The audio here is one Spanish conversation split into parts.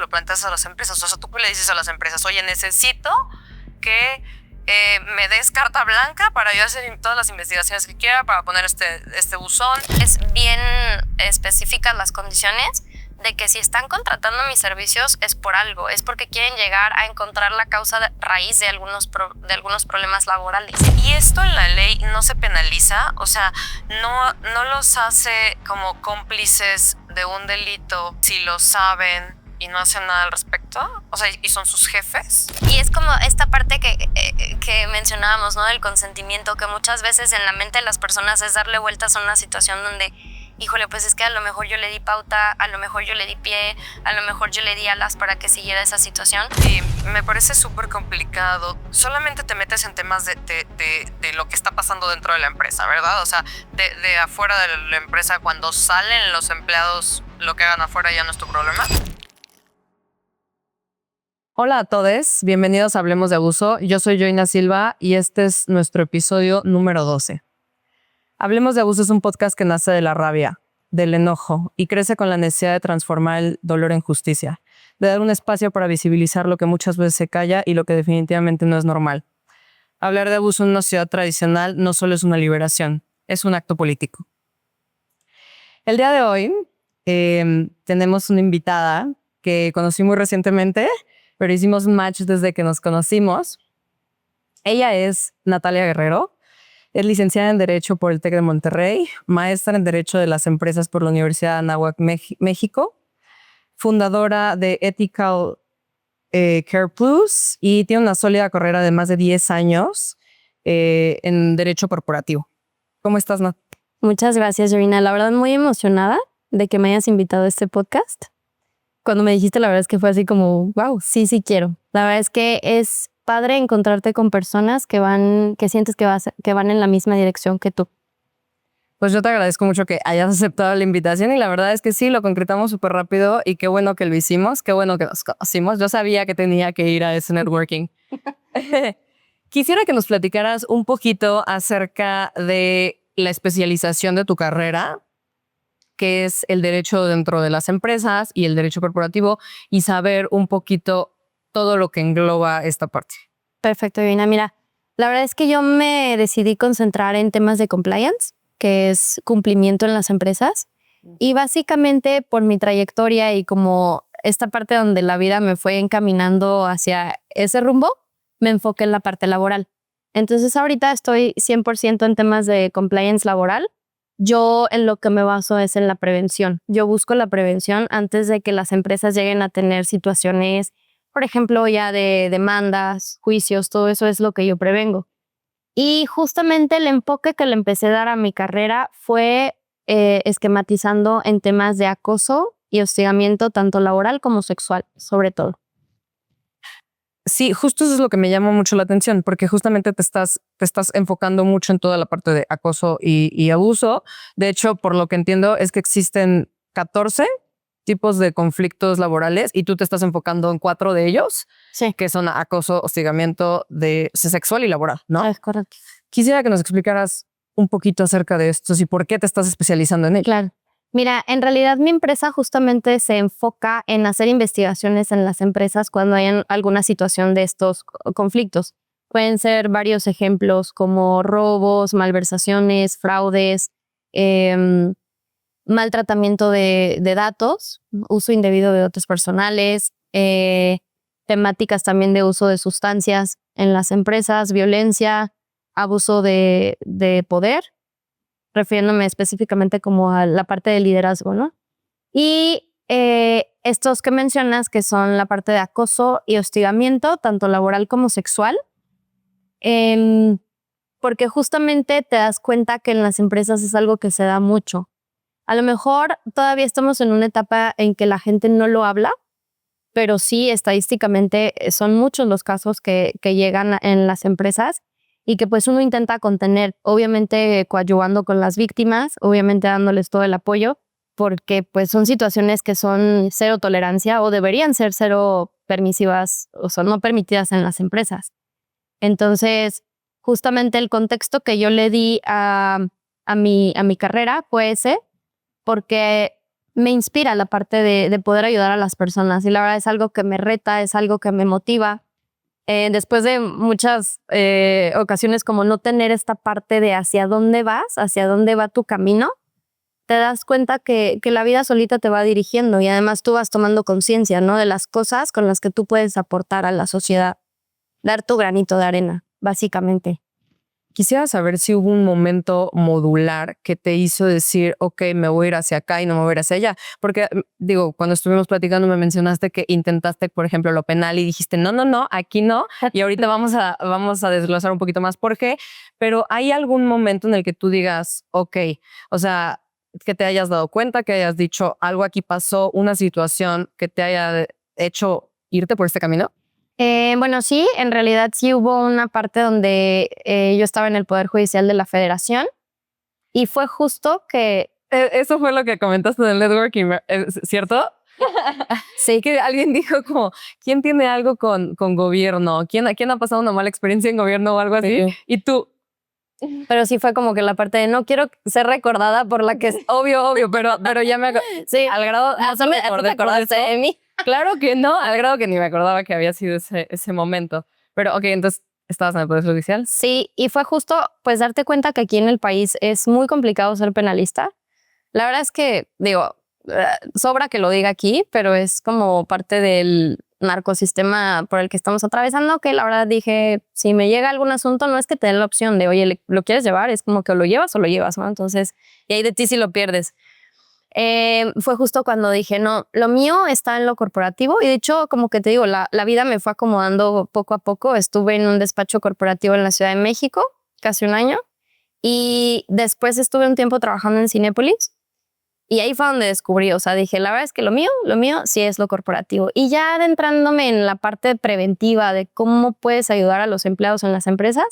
lo planteas a las empresas. O sea, tú le dices a las empresas, oye, necesito que me des carta blanca para yo hacer todas las investigaciones que quiera, para poner este buzón. Es bien específicas las condiciones de que si están contratando mis servicios es por algo, es porque quieren llegar a encontrar la causa raíz de algunos problemas laborales. Y esto en la ley no se penaliza, o sea, no los hace como cómplices de un delito si lo saben y no hacen nada al respecto, o sea, y son sus jefes. Y es como esta parte que mencionábamos, ¿no? Del consentimiento, que muchas veces en la mente de las personas es darle vueltas a una situación donde, híjole, pues es que a lo mejor yo le di pauta, a lo mejor yo le di pie, a lo mejor yo le di alas para que siguiera esa situación. Sí, me parece súper complicado. Solamente te metes en temas de lo que está pasando dentro de la empresa, ¿verdad? O sea, de afuera de la empresa, cuando salen los empleados, lo que hagan afuera ya no es tu problema. Hola a todos, bienvenidos a Hablemos de Abuso. Yo soy Joina Silva y este es nuestro episodio número 12. Hablemos de Abuso es un podcast que nace de la rabia, del enojo y crece con la necesidad de transformar el dolor en justicia, de dar un espacio para visibilizar lo que muchas veces se calla y lo que definitivamente no es normal. Hablar de abuso en una sociedad tradicional no solo es una liberación, es un acto político. El día de hoy tenemos una invitada que conocí muy recientemente, pero hicimos un match desde que nos conocimos. Ella es Natalia Guerrero, es licenciada en Derecho por el TEC de Monterrey, maestra en Derecho de las Empresas por la Universidad de Anáhuac, México, fundadora de Ethical Care Plus y tiene una sólida carrera de más de 10 años en Derecho Corporativo. ¿Cómo estás, Nat? Muchas gracias, Joina. La verdad, muy emocionada de que me hayas invitado a este podcast. Cuando me dijiste, la verdad es que fue así como, wow, sí quiero. La verdad es que es padre encontrarte con personas que sientes que van en la misma dirección que tú. Pues yo te agradezco mucho que hayas aceptado la invitación y la verdad es que sí, lo concretamos súper rápido y qué bueno que lo hicimos, qué bueno que nos conocimos. Yo sabía que tenía que ir a ese networking. Quisiera que nos platicaras un poquito acerca de la especialización de tu carrera, que es el derecho dentro de las empresas y el derecho corporativo, y saber un poquito todo lo que engloba esta parte. Perfecto, Joina. Mira, la verdad es que yo me decidí concentrar en temas de compliance, que es cumplimiento en las empresas, y básicamente por mi trayectoria y como esta parte donde la vida me fue encaminando hacia ese rumbo, me enfoqué en la parte laboral. Entonces ahorita estoy 100% en temas de compliance laboral. Yo en lo que me baso es en la prevención. Yo busco la prevención antes de que las empresas lleguen a tener situaciones, por ejemplo, ya de demandas, juicios, todo eso es lo que yo prevengo. Y justamente el enfoque que le empecé a dar a mi carrera fue esquematizando en temas de acoso y hostigamiento, tanto laboral como sexual, sobre todo. Sí, justo eso es lo que me llama mucho la atención, porque justamente te estás enfocando mucho en toda la parte de acoso y abuso. De hecho, por lo que entiendo, es que existen 14 tipos de conflictos laborales y tú te estás enfocando en 4 de ellos, Sí, que son acoso, hostigamiento de sexual y laboral, ¿no? es correcto. Quisiera que nos explicaras un poquito acerca de estos y por qué te estás especializando en ello. Claro. Mira, en realidad mi empresa justamente se enfoca en hacer investigaciones en las empresas cuando hay alguna situación de estos conflictos. Pueden ser varios ejemplos como robos, malversaciones, fraudes, maltratamiento de datos, uso indebido de datos personales, temáticas también de uso de sustancias en las empresas, violencia, abuso de poder, refiriéndome específicamente como a la parte de liderazgo, ¿no? Y estos que mencionas, que son la parte de acoso y hostigamiento, tanto laboral como sexual, porque justamente te das cuenta que en las empresas es algo que se da mucho. A lo mejor todavía estamos en una etapa en que la gente no lo habla, pero sí, estadísticamente son muchos los casos que llegan en las empresas y que pues uno intenta contener, obviamente coadyuvando con las víctimas, obviamente dándoles todo el apoyo, porque pues son situaciones que son cero tolerancia o deberían ser cero permisivas o son no permitidas en las empresas. Entonces, justamente el contexto que yo le di a mi carrera fue ese, porque me inspira la parte de poder ayudar a las personas y la verdad es algo que me reta, es algo que me motiva. Después de muchas ocasiones como no tener esta parte de hacia dónde vas, hacia dónde va tu camino, te das cuenta que la vida solita te va dirigiendo y además tú vas tomando conciencia, ¿no? De las cosas con las que tú puedes aportar a la sociedad, dar tu granito de arena, básicamente. Quisiera saber si hubo un momento modular que te hizo decir, ok, me voy a ir hacia acá y no me voy a ir hacia allá. Porque, digo, cuando estuvimos platicando me mencionaste que intentaste, por ejemplo, lo penal y dijiste, no, aquí no. Y ahorita vamos a desglosar un poquito más por qué. Pero ¿hay algún momento en el que tú digas, ok, o sea, que te hayas dado cuenta, que hayas dicho algo aquí pasó, una situación que te haya hecho irte por este camino? Bueno, sí, en realidad sí hubo una parte donde yo estaba en el Poder Judicial de la Federación y fue justo que... Eso fue lo que comentaste del networking, ¿cierto? Sí, que alguien dijo como, ¿quién tiene algo con gobierno? ¿Quién ha pasado una mala experiencia en gobierno o algo así? Sí. Y tú... Pero sí fue como que la parte de no quiero ser recordada por la que es obvio, pero ya me sí, al grado no te acordaste de mí. Claro que no, al grado que ni me acordaba que había sido ese momento. Pero ok, entonces, ¿estabas en el Poder Judicial? Sí, y fue justo pues darte cuenta que aquí en el país es muy complicado ser penalista. La verdad es que, digo, sobra que lo diga aquí, pero es como parte del narcosistema por el que estamos atravesando, que la verdad dije, si me llega algún asunto, no es que te den la opción de, oye, ¿lo quieres llevar? Es como que o lo llevas, ¿no? Entonces, y ahí de ti si lo pierdes. Fue justo cuando dije, no, lo mío está en lo corporativo y de hecho, como que te digo, la vida me fue acomodando poco a poco. Estuve en un despacho corporativo en la Ciudad de México, casi un año, y después estuve un tiempo trabajando en Cinépolis. Y ahí fue donde descubrí, o sea, dije, la verdad es que lo mío sí es lo corporativo. Y ya adentrándome en la parte preventiva de cómo puedes ayudar a los empleados en las empresas,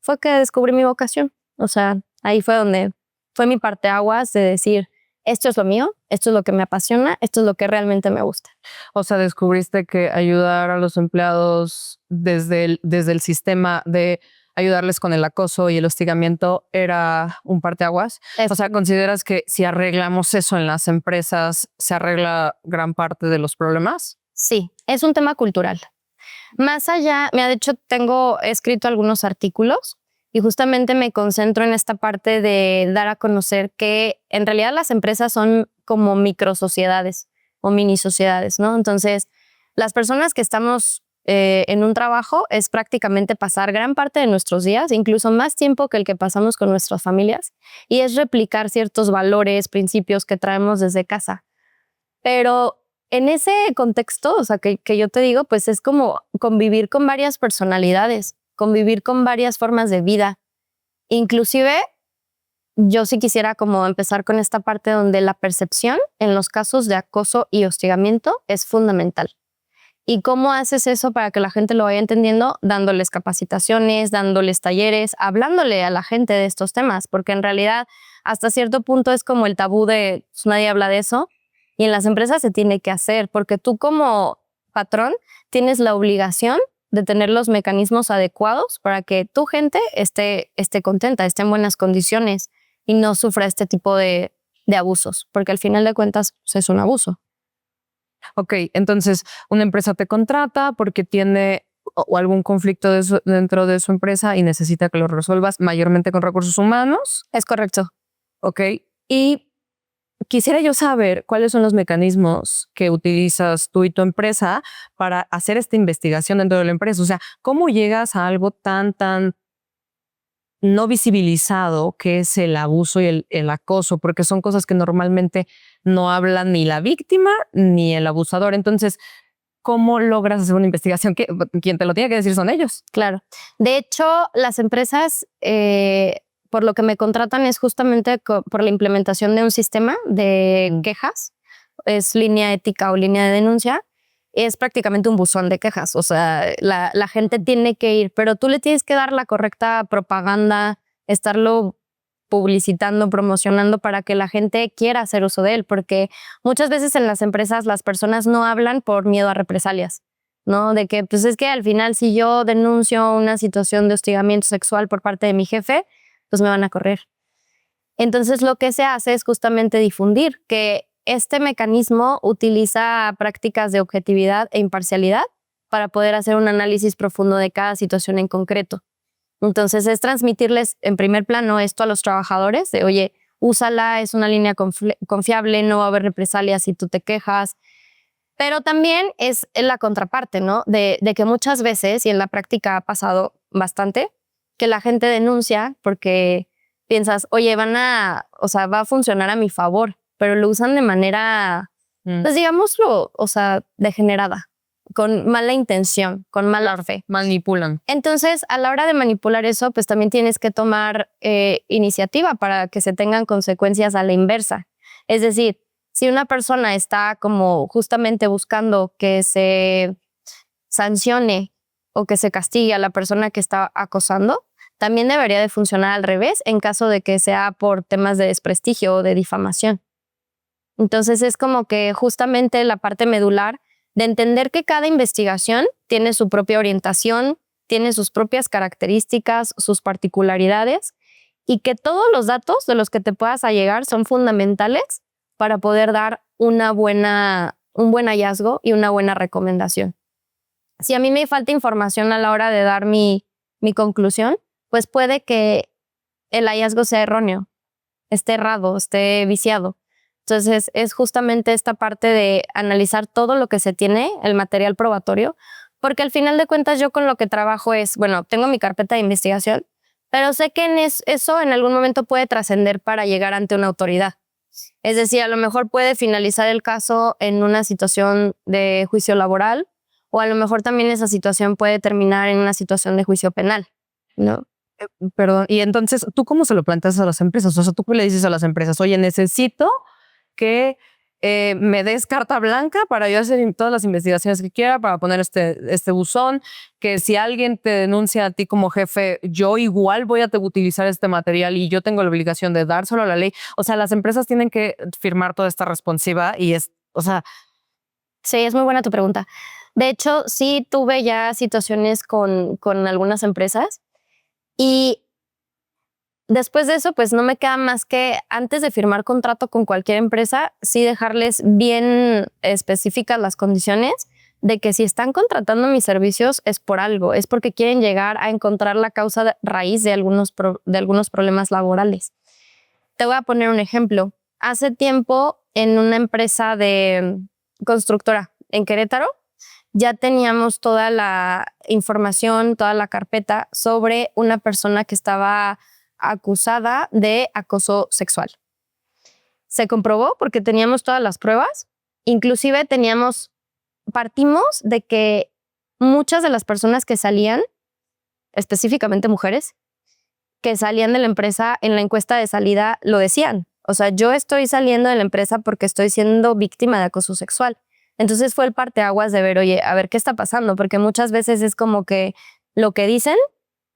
fue que descubrí mi vocación. O sea, ahí fue donde fue mi parteaguas de decir, esto es lo mío, esto es lo que me apasiona, esto es lo que realmente me gusta. O sea, descubriste que ayudar a los empleados desde el sistema de ayudarles con el acoso y el hostigamiento era un parteaguas. O sea, ¿consideras que si arreglamos eso en las empresas, se arregla gran parte de los problemas? Sí, es un tema cultural. Más allá, de hecho, he escrito algunos artículos y justamente me concentro en esta parte de dar a conocer que en realidad las empresas son como microsociedades o mini sociedades, ¿no? Entonces, las personas que estamos en un trabajo es prácticamente pasar gran parte de nuestros días, incluso más tiempo que el que pasamos con nuestras familias, y es replicar ciertos valores, principios que traemos desde casa. Pero en ese contexto, o sea, que yo te digo, pues es como convivir con varias personalidades, convivir con varias formas de vida. Inclusive, yo sí quisiera como empezar con esta parte donde la percepción en los casos de acoso y hostigamiento es fundamental. ¿Y cómo haces eso para que la gente lo vaya entendiendo? Dándoles capacitaciones, dándoles talleres, hablándole a la gente de estos temas, porque en realidad hasta cierto punto es como el tabú de pues, nadie habla de eso y en las empresas se tiene que hacer, porque tú como patrón tienes la obligación de tener los mecanismos adecuados para que tu gente esté contenta, esté en buenas condiciones y no sufra este tipo de abusos, porque al final de cuentas pues, es un abuso. Ok, entonces una empresa te contrata porque tiene o algún conflicto dentro de su empresa y necesita que lo resuelvas mayormente con recursos humanos. Es correcto. Ok, y quisiera yo saber cuáles son los mecanismos que utilizas tú y tu empresa para hacer esta investigación dentro de la empresa. O sea, ¿cómo llegas a algo tan no visibilizado que es el abuso y el acoso? Porque son cosas que normalmente no hablan ni la víctima ni el abusador. Entonces, ¿cómo logras hacer una investigación? Quien te lo tiene que decir son ellos. Claro. De hecho, las empresas, por lo que me contratan es justamente por la implementación de un sistema de quejas. Es línea ética o línea de denuncia. Es prácticamente un buzón de quejas. O sea, la gente tiene que ir, pero tú le tienes que dar la correcta propaganda, estarlo publicitando, promocionando para que la gente quiera hacer uso de él, porque muchas veces en las empresas las personas no hablan por miedo a represalias, ¿no? De que, pues es que al final si yo denuncio una situación de hostigamiento sexual por parte de mi jefe, pues me van a correr. Entonces lo que se hace es justamente difundir que este mecanismo utiliza prácticas de objetividad e imparcialidad para poder hacer un análisis profundo de cada situación en concreto. Entonces es transmitirles en primer plano esto a los trabajadores de, oye, úsala, es una línea confiable, no va a haber represalias si tú te quejas. Pero también es la contraparte, ¿no? De que muchas veces, y en la práctica ha pasado bastante, que la gente denuncia porque piensas, oye, va a funcionar a mi favor, pero lo usan de manera, pues digámoslo, degenerada, con mala intención, con mala fe. Manipulan. Entonces, a la hora de manipular eso, pues también tienes que tomar iniciativa para que se tengan consecuencias a la inversa. Es decir, si una persona está como justamente buscando que se sancione o que se castigue a la persona que está acosando, también debería de funcionar al revés en caso de que sea por temas de desprestigio o de difamación. Entonces es como que justamente la parte medular de entender que cada investigación tiene su propia orientación, tiene sus propias características, sus particularidades, y que todos los datos de los que te puedas allegar son fundamentales para poder dar un buen hallazgo y una buena recomendación. Si a mí me falta información a la hora de dar mi conclusión, pues puede que el hallazgo sea erróneo, esté errado, esté viciado. Entonces es justamente esta parte de analizar todo lo que se tiene, el material probatorio, porque al final de cuentas yo con lo que trabajo es, bueno, tengo mi carpeta de investigación, pero sé que eso en algún momento puede trascender para llegar ante una autoridad. Es decir, a lo mejor puede finalizar el caso en una situación de juicio laboral, o a lo mejor también esa situación puede terminar en una situación de juicio penal, ¿no? Perdón, y entonces, ¿tú cómo se lo planteas a las empresas? O sea, ¿tú qué le dices a las empresas? Oye, necesito que me des carta blanca para yo hacer todas las investigaciones que quiera, para poner este buzón, que si alguien te denuncia a ti como jefe, yo igual voy a utilizar este material y yo tengo la obligación de dárselo a la ley. O sea, las empresas tienen que firmar toda esta responsiva y Sí, es muy buena tu pregunta. De hecho, sí tuve ya situaciones con algunas empresas y después de eso, pues no me queda más que antes de firmar contrato con cualquier empresa, sí dejarles bien específicas las condiciones de que si están contratando mis servicios es por algo, es porque quieren llegar a encontrar la causa raíz de algunos problemas laborales. Te voy a poner un ejemplo. Hace tiempo en una empresa de constructora en Querétaro, ya teníamos toda la información, toda la carpeta sobre una persona que estaba acusada de acoso sexual. Se comprobó porque teníamos todas las pruebas, inclusive partimos de que muchas de las personas que salían, específicamente mujeres, que salían de la empresa en la encuesta de salida lo decían. O sea, yo estoy saliendo de la empresa porque estoy siendo víctima de acoso sexual. Entonces fue el parteaguas de ver, oye, a ver qué está pasando, porque muchas veces es como que lo que dicen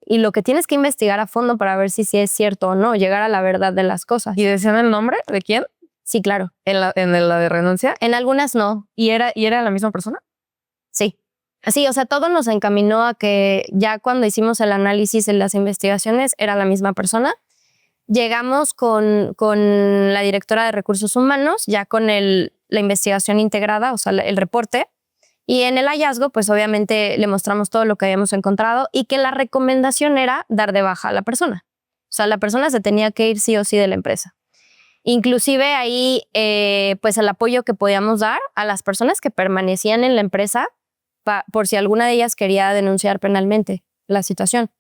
y lo que tienes que investigar a fondo para ver si es cierto o no, llegar a la verdad de las cosas. ¿Y decían el nombre de quién? Sí, claro. ¿En la de renuncia? En algunas no. ¿Y era la misma persona? Sí. Sí, o sea, todo nos encaminó a que ya cuando hicimos el análisis en las investigaciones era la misma persona. Llegamos con la directora de Recursos Humanos, ya con la investigación integrada, o sea, el reporte. Y en el hallazgo, pues obviamente le mostramos todo lo que habíamos encontrado y que la recomendación era dar de baja a la persona. O sea, la persona se tenía que ir sí o sí de la empresa. Inclusive ahí, pues el apoyo que podíamos dar a las personas que permanecían en la empresa por si alguna de ellas quería denunciar penalmente la situación.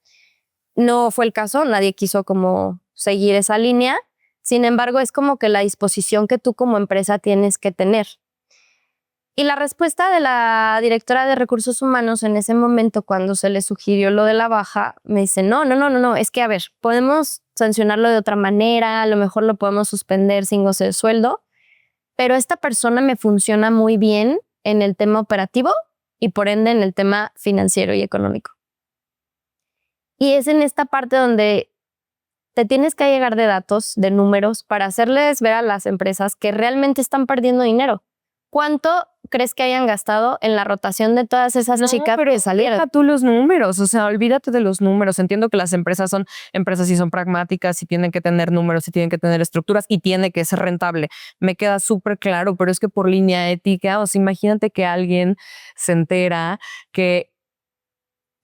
No fue el caso, nadie quiso como seguir esa línea. Sin embargo, es como que la disposición que tú como empresa tienes que tener. Y la respuesta de la directora de Recursos Humanos en ese momento, cuando se le sugirió lo de la baja, me dice, no, es que a ver, podemos sancionarlo de otra manera, a lo mejor lo podemos suspender sin goce de sueldo, pero esta persona me funciona muy bien en el tema operativo y por ende en el tema financiero y económico. Y es en esta parte donde te tienes que llegar de datos, de números, para hacerles ver a las empresas que realmente están perdiendo dinero. ¿cuánto crees que hayan gastado en la rotación de todas esas chicas pero que salieron? deja tú los números, o sea, olvídate de los números. Entiendo que las empresas son empresas y son pragmáticas y tienen que tener números y tienen que tener estructuras y tiene que ser rentable. Me queda súper claro, pero es que por línea ética, o sea, imagínate que alguien se entera que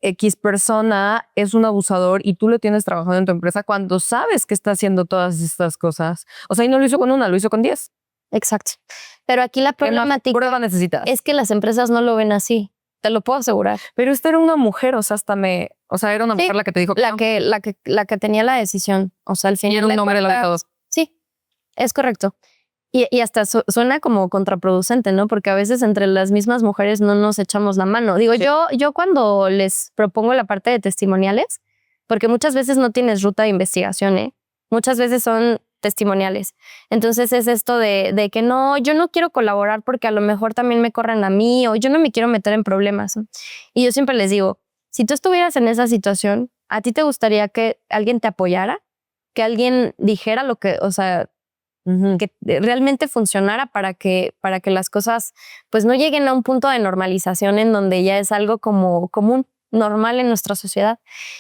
X persona es un abusador y tú lo tienes trabajando en tu empresa cuando sabes que está haciendo todas estas cosas. O sea, y no lo hizo con una, lo hizo con 10. Exacto. Pero aquí la ¿Qué más problemática prueba necesitas? es que las empresas no lo ven así. Te lo puedo asegurar. Pero esta era una mujer, o sea, era una Sí, mujer la que te dijo que La no. que tenía la decisión. O sea, al final Y era un de hombre la cuentas, dejado. sí, es correcto. Y hasta suena como contraproducente, ¿no? Porque a veces entre las mismas mujeres no nos echamos la mano. Digo, Sí. yo cuando les propongo la parte de testimoniales, porque muchas veces no tienes ruta de investigación, ¿eh? Muchas veces son testimoniales. Entonces es esto de que no, yo no quiero colaborar porque a lo mejor también me corren a mí o yo no me quiero meter en problemas. Y yo siempre les digo, si tú estuvieras en esa situación, ¿a ti te gustaría que alguien te apoyara? Que alguien dijera lo que, o sea, que realmente funcionara para que las cosas pues no lleguen a un punto de normalización en donde ya es algo como común, normal en nuestra sociedad.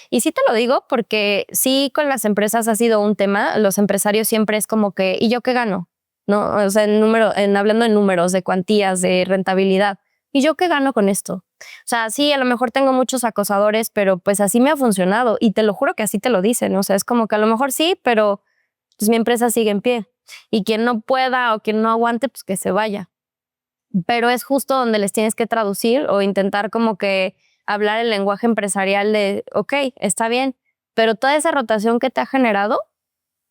Y sí te lo digo porque sí con las empresas ha sido un tema, los empresarios siempre es como que, ¿y yo qué gano? ¿No? O sea, hablando de números, de cuantías, de rentabilidad. ¿Y yo qué gano con esto? O sea, sí, a lo mejor tengo muchos acosadores, pero pues así me ha funcionado y te lo juro que así te lo dicen. O sea, es como que a lo mejor sí, pero pues mi empresa sigue en pie. Y quien no pueda o quien no aguante, pues que se vaya. Pero es justo donde les tienes que traducir o intentar como que hablar el lenguaje empresarial de, ok, está bien, pero toda esa rotación que te ha generado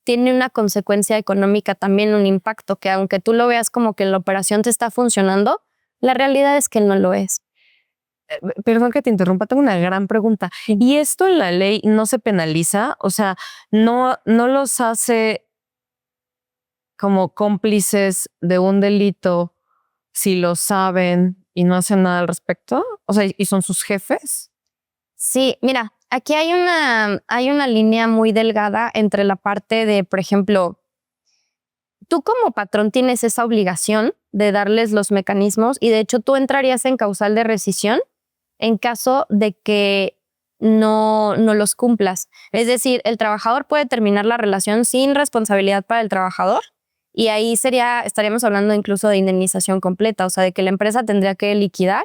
tiene una consecuencia económica también, un impacto que aunque tú lo veas como que la operación te está funcionando, la realidad es que no lo es. Perdón que te interrumpa, tengo una gran pregunta. ¿Y esto en la ley no se penaliza? O sea, no los hace como cómplices de un delito si lo saben y no hacen nada al respecto? O sea, ¿y son sus jefes? Sí, mira, aquí hay una línea muy delgada entre la parte de, por ejemplo, tú como patrón tienes esa obligación de darles los mecanismos y de hecho tú entrarías en causal de rescisión en caso de que no los cumplas. Es decir, el trabajador puede terminar la relación sin responsabilidad para el trabajador y ahí estaríamos hablando incluso de indemnización completa, o sea, de que la empresa tendría que liquidar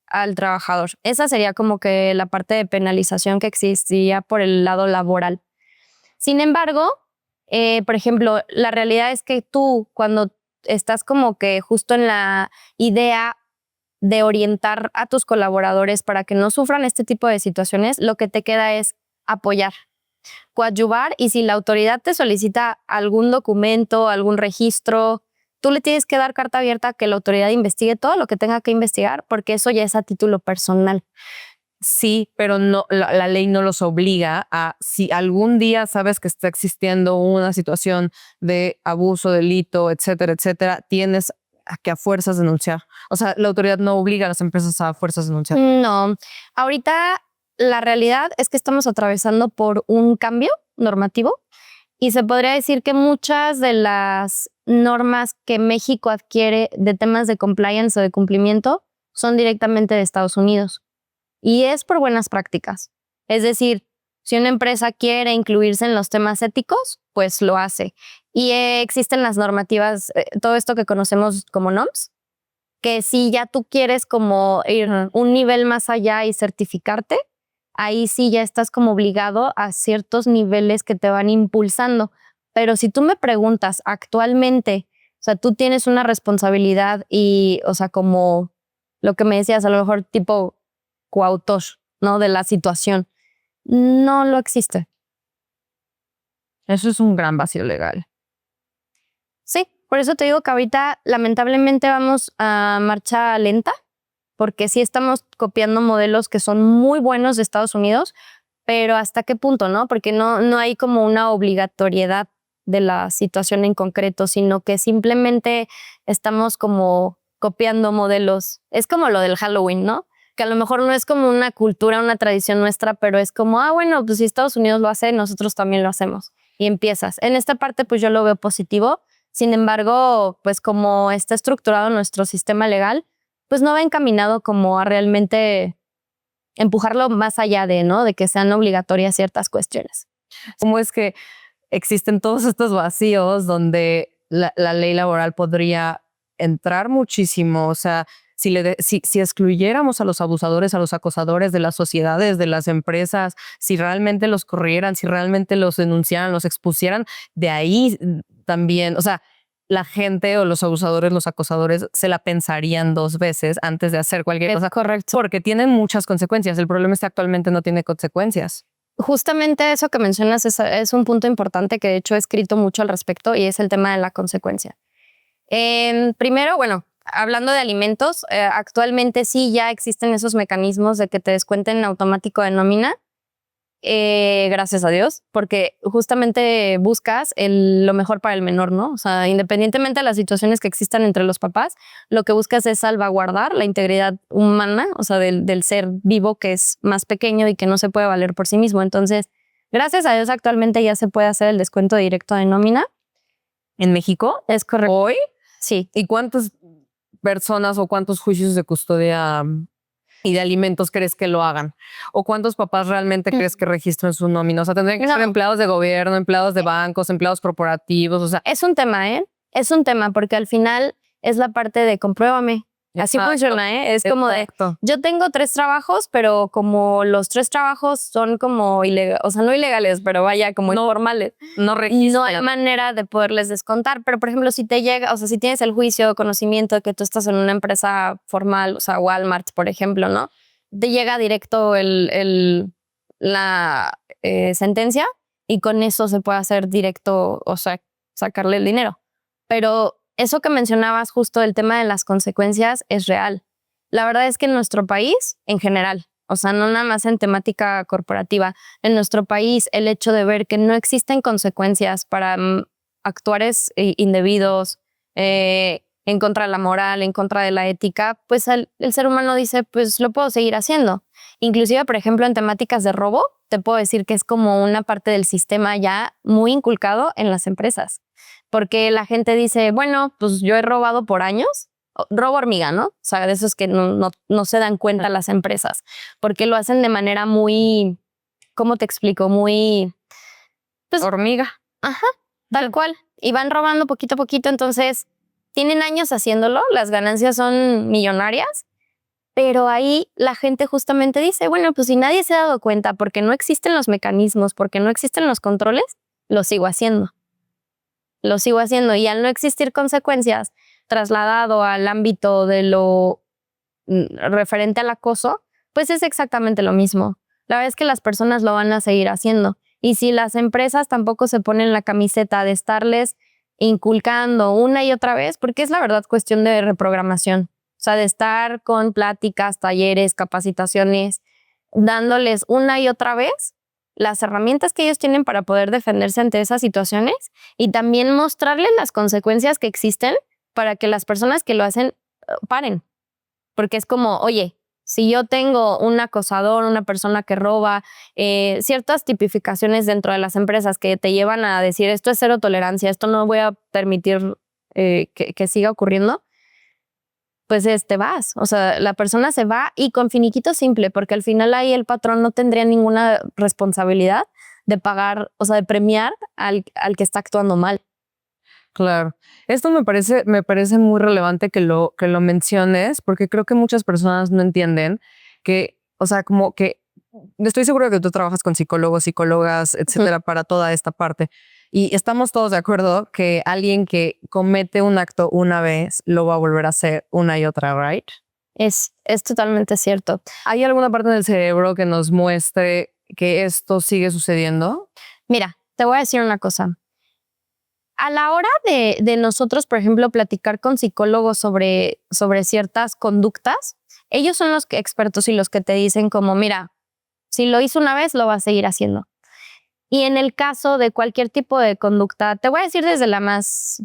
al trabajador. Esa sería como que la parte de penalización que existiría por el lado laboral. Sin embargo, por ejemplo, la realidad es que tú cuando estás como que justo en la idea de orientar a tus colaboradores para que no sufran este tipo de situaciones, lo que te queda es apoyar, coadyuvar y si la autoridad te solicita algún documento, algún registro, tú le tienes que dar carta abierta a que la autoridad investigue todo lo que tenga que investigar porque eso ya es a título personal. Sí, pero no, la ley no los obliga a, si algún día sabes que está existiendo una situación de abuso, delito, etcétera, tienes que a fuerzas denunciar. O sea, la autoridad no obliga a las empresas a fuerzas denunciar. No, ahorita la realidad es que estamos atravesando por un cambio normativo y se podría decir que muchas de las normas que México adquiere de temas de compliance o de cumplimiento son directamente de Estados Unidos. Y es por buenas prácticas. Es decir, si una empresa quiere incluirse en los temas éticos, pues lo hace. Y existen las normativas, todo esto que conocemos como NOMS, que si ya tú quieres como ir un nivel más allá y certificarte, ahí sí ya estás como obligado a ciertos niveles que te van impulsando. Pero si tú me preguntas actualmente, o sea, tú tienes una responsabilidad y, o sea, como lo que me decías, a lo mejor tipo coautor, ¿no? De la situación. No lo existe. Eso es un gran vacío legal. Sí, por eso te digo que ahorita lamentablemente vamos a marcha lenta, porque sí estamos copiando modelos que son muy buenos de Estados Unidos, pero ¿hasta qué punto, no? Porque no hay como una obligatoriedad de la situación en concreto, sino que simplemente estamos como copiando modelos. Es como lo del Halloween, ¿no? Que a lo mejor no es como una cultura, una tradición nuestra, pero es como, bueno, pues si Estados Unidos lo hace, nosotros también lo hacemos. Y empiezas. En esta parte, pues yo lo veo positivo. Sin embargo, pues como está estructurado nuestro sistema legal, pues no va encaminado como a realmente empujarlo más allá de, ¿no? De que sean obligatorias ciertas cuestiones. ¿Cómo es que existen todos estos vacíos donde la ley laboral podría entrar muchísimo? O sea, si excluyéramos a los abusadores, a los acosadores de las sociedades, de las empresas, si realmente los corrieran, si realmente los denunciaran, los expusieran, de ahí también, o sea, la gente o los abusadores, los acosadores se la pensarían 2 veces antes de hacer cualquier cosa. Correcto. Porque tienen muchas consecuencias. El problema es que actualmente no tiene consecuencias. Justamente eso que mencionas es un punto importante que de hecho he escrito mucho al respecto y es el tema de la consecuencia. Primero, bueno, hablando de alimentos, actualmente sí ya existen esos mecanismos de que te descuenten en automático de nómina, gracias a Dios, porque justamente buscas lo mejor para el menor, ¿no? O sea, independientemente de las situaciones que existan entre los papás, lo que buscas es salvaguardar la integridad humana, o sea, del ser vivo que es más pequeño y que no se puede valer por sí mismo. Entonces, gracias a Dios actualmente ya se puede hacer el descuento directo de nómina. ¿En México? Es correcto. ¿Hoy? Sí. ¿Y cuántas personas o cuántos juicios de custodia y de alimentos crees que lo hagan? ¿O cuántos papás realmente crees que registren su nómina? O sea, tendrían que ser empleados de gobierno, empleados de bancos, empleados corporativos, o sea. Es un tema, ¿eh? Es un tema porque al final es la parte de compruébame. Así funciona, ¿eh? Es como de, yo tengo 3 trabajos, pero como los 3 trabajos son como ilegales, o sea, no ilegales, pero vaya, como normales. No hay manera de poderles descontar. Pero, por ejemplo, si te llega, o sea, si tienes el juicio, conocimiento de que tú estás en una empresa formal, o sea, Walmart, por ejemplo, ¿no? Te llega directo la sentencia y con eso se puede hacer directo, o sea, sacarle el dinero. Pero eso que mencionabas justo del tema de las consecuencias es real. La verdad es que en nuestro país, en general, o sea, no nada más en temática corporativa, en nuestro país el hecho de ver que no existen consecuencias para actuares indebidos, en contra de la moral, en contra de la ética, pues el ser humano dice, pues lo puedo seguir haciendo. Inclusive, por ejemplo, en temáticas de robo, te puedo decir que es como una parte del sistema ya muy inculcado en las empresas. Porque la gente dice, bueno, pues yo he robado por años, robo hormiga, ¿no? O sea, de esos que no se dan cuenta las empresas, porque lo hacen de manera muy, ¿cómo te explico? Muy... Pues, hormiga. Ajá, tal cual. Y van robando poquito a poquito, entonces tienen años haciéndolo, las ganancias son millonarias, pero ahí la gente justamente dice, bueno, pues si nadie se ha dado cuenta porque no existen los mecanismos, porque no existen los controles, lo sigo haciendo. Lo sigo haciendo y al no existir consecuencias trasladado al ámbito de lo referente al acoso, pues es exactamente lo mismo. La verdad es que las personas lo van a seguir haciendo. Y si las empresas tampoco se ponen la camiseta de estarles inculcando una y otra vez, porque es la verdad cuestión de reprogramación, o sea, de estar con pláticas, talleres, capacitaciones, dándoles una y otra vez las herramientas que ellos tienen para poder defenderse ante esas situaciones y también mostrarles las consecuencias que existen para que las personas que lo hacen paren. Porque es como, oye, si yo tengo un acosador, una persona que roba, ciertas tipificaciones dentro de las empresas que te llevan a decir esto es cero tolerancia, esto no voy a permitir que siga ocurriendo, pues te vas. O sea, la persona se va y con finiquito simple, porque al final ahí el patrón no tendría ninguna responsabilidad de pagar, o sea, de premiar al que está actuando mal. Claro. Esto me parece muy relevante que lo menciones, porque creo que muchas personas no entienden que, o sea, como que estoy segura que tú trabajas con psicólogos, psicólogas, etcétera, para toda esta parte. Y estamos todos de acuerdo que alguien que comete un acto una vez lo va a volver a hacer una y otra, ¿right? Es totalmente cierto. ¿Hay alguna parte del cerebro que nos muestre que esto sigue sucediendo? Mira, te voy a decir una cosa. A la hora de nosotros, por ejemplo, platicar con psicólogos sobre ciertas conductas, ellos son los expertos y los que te dicen como, mira, si lo hizo una vez, lo va a seguir haciendo. Y en el caso de cualquier tipo de conducta, te voy a decir desde la más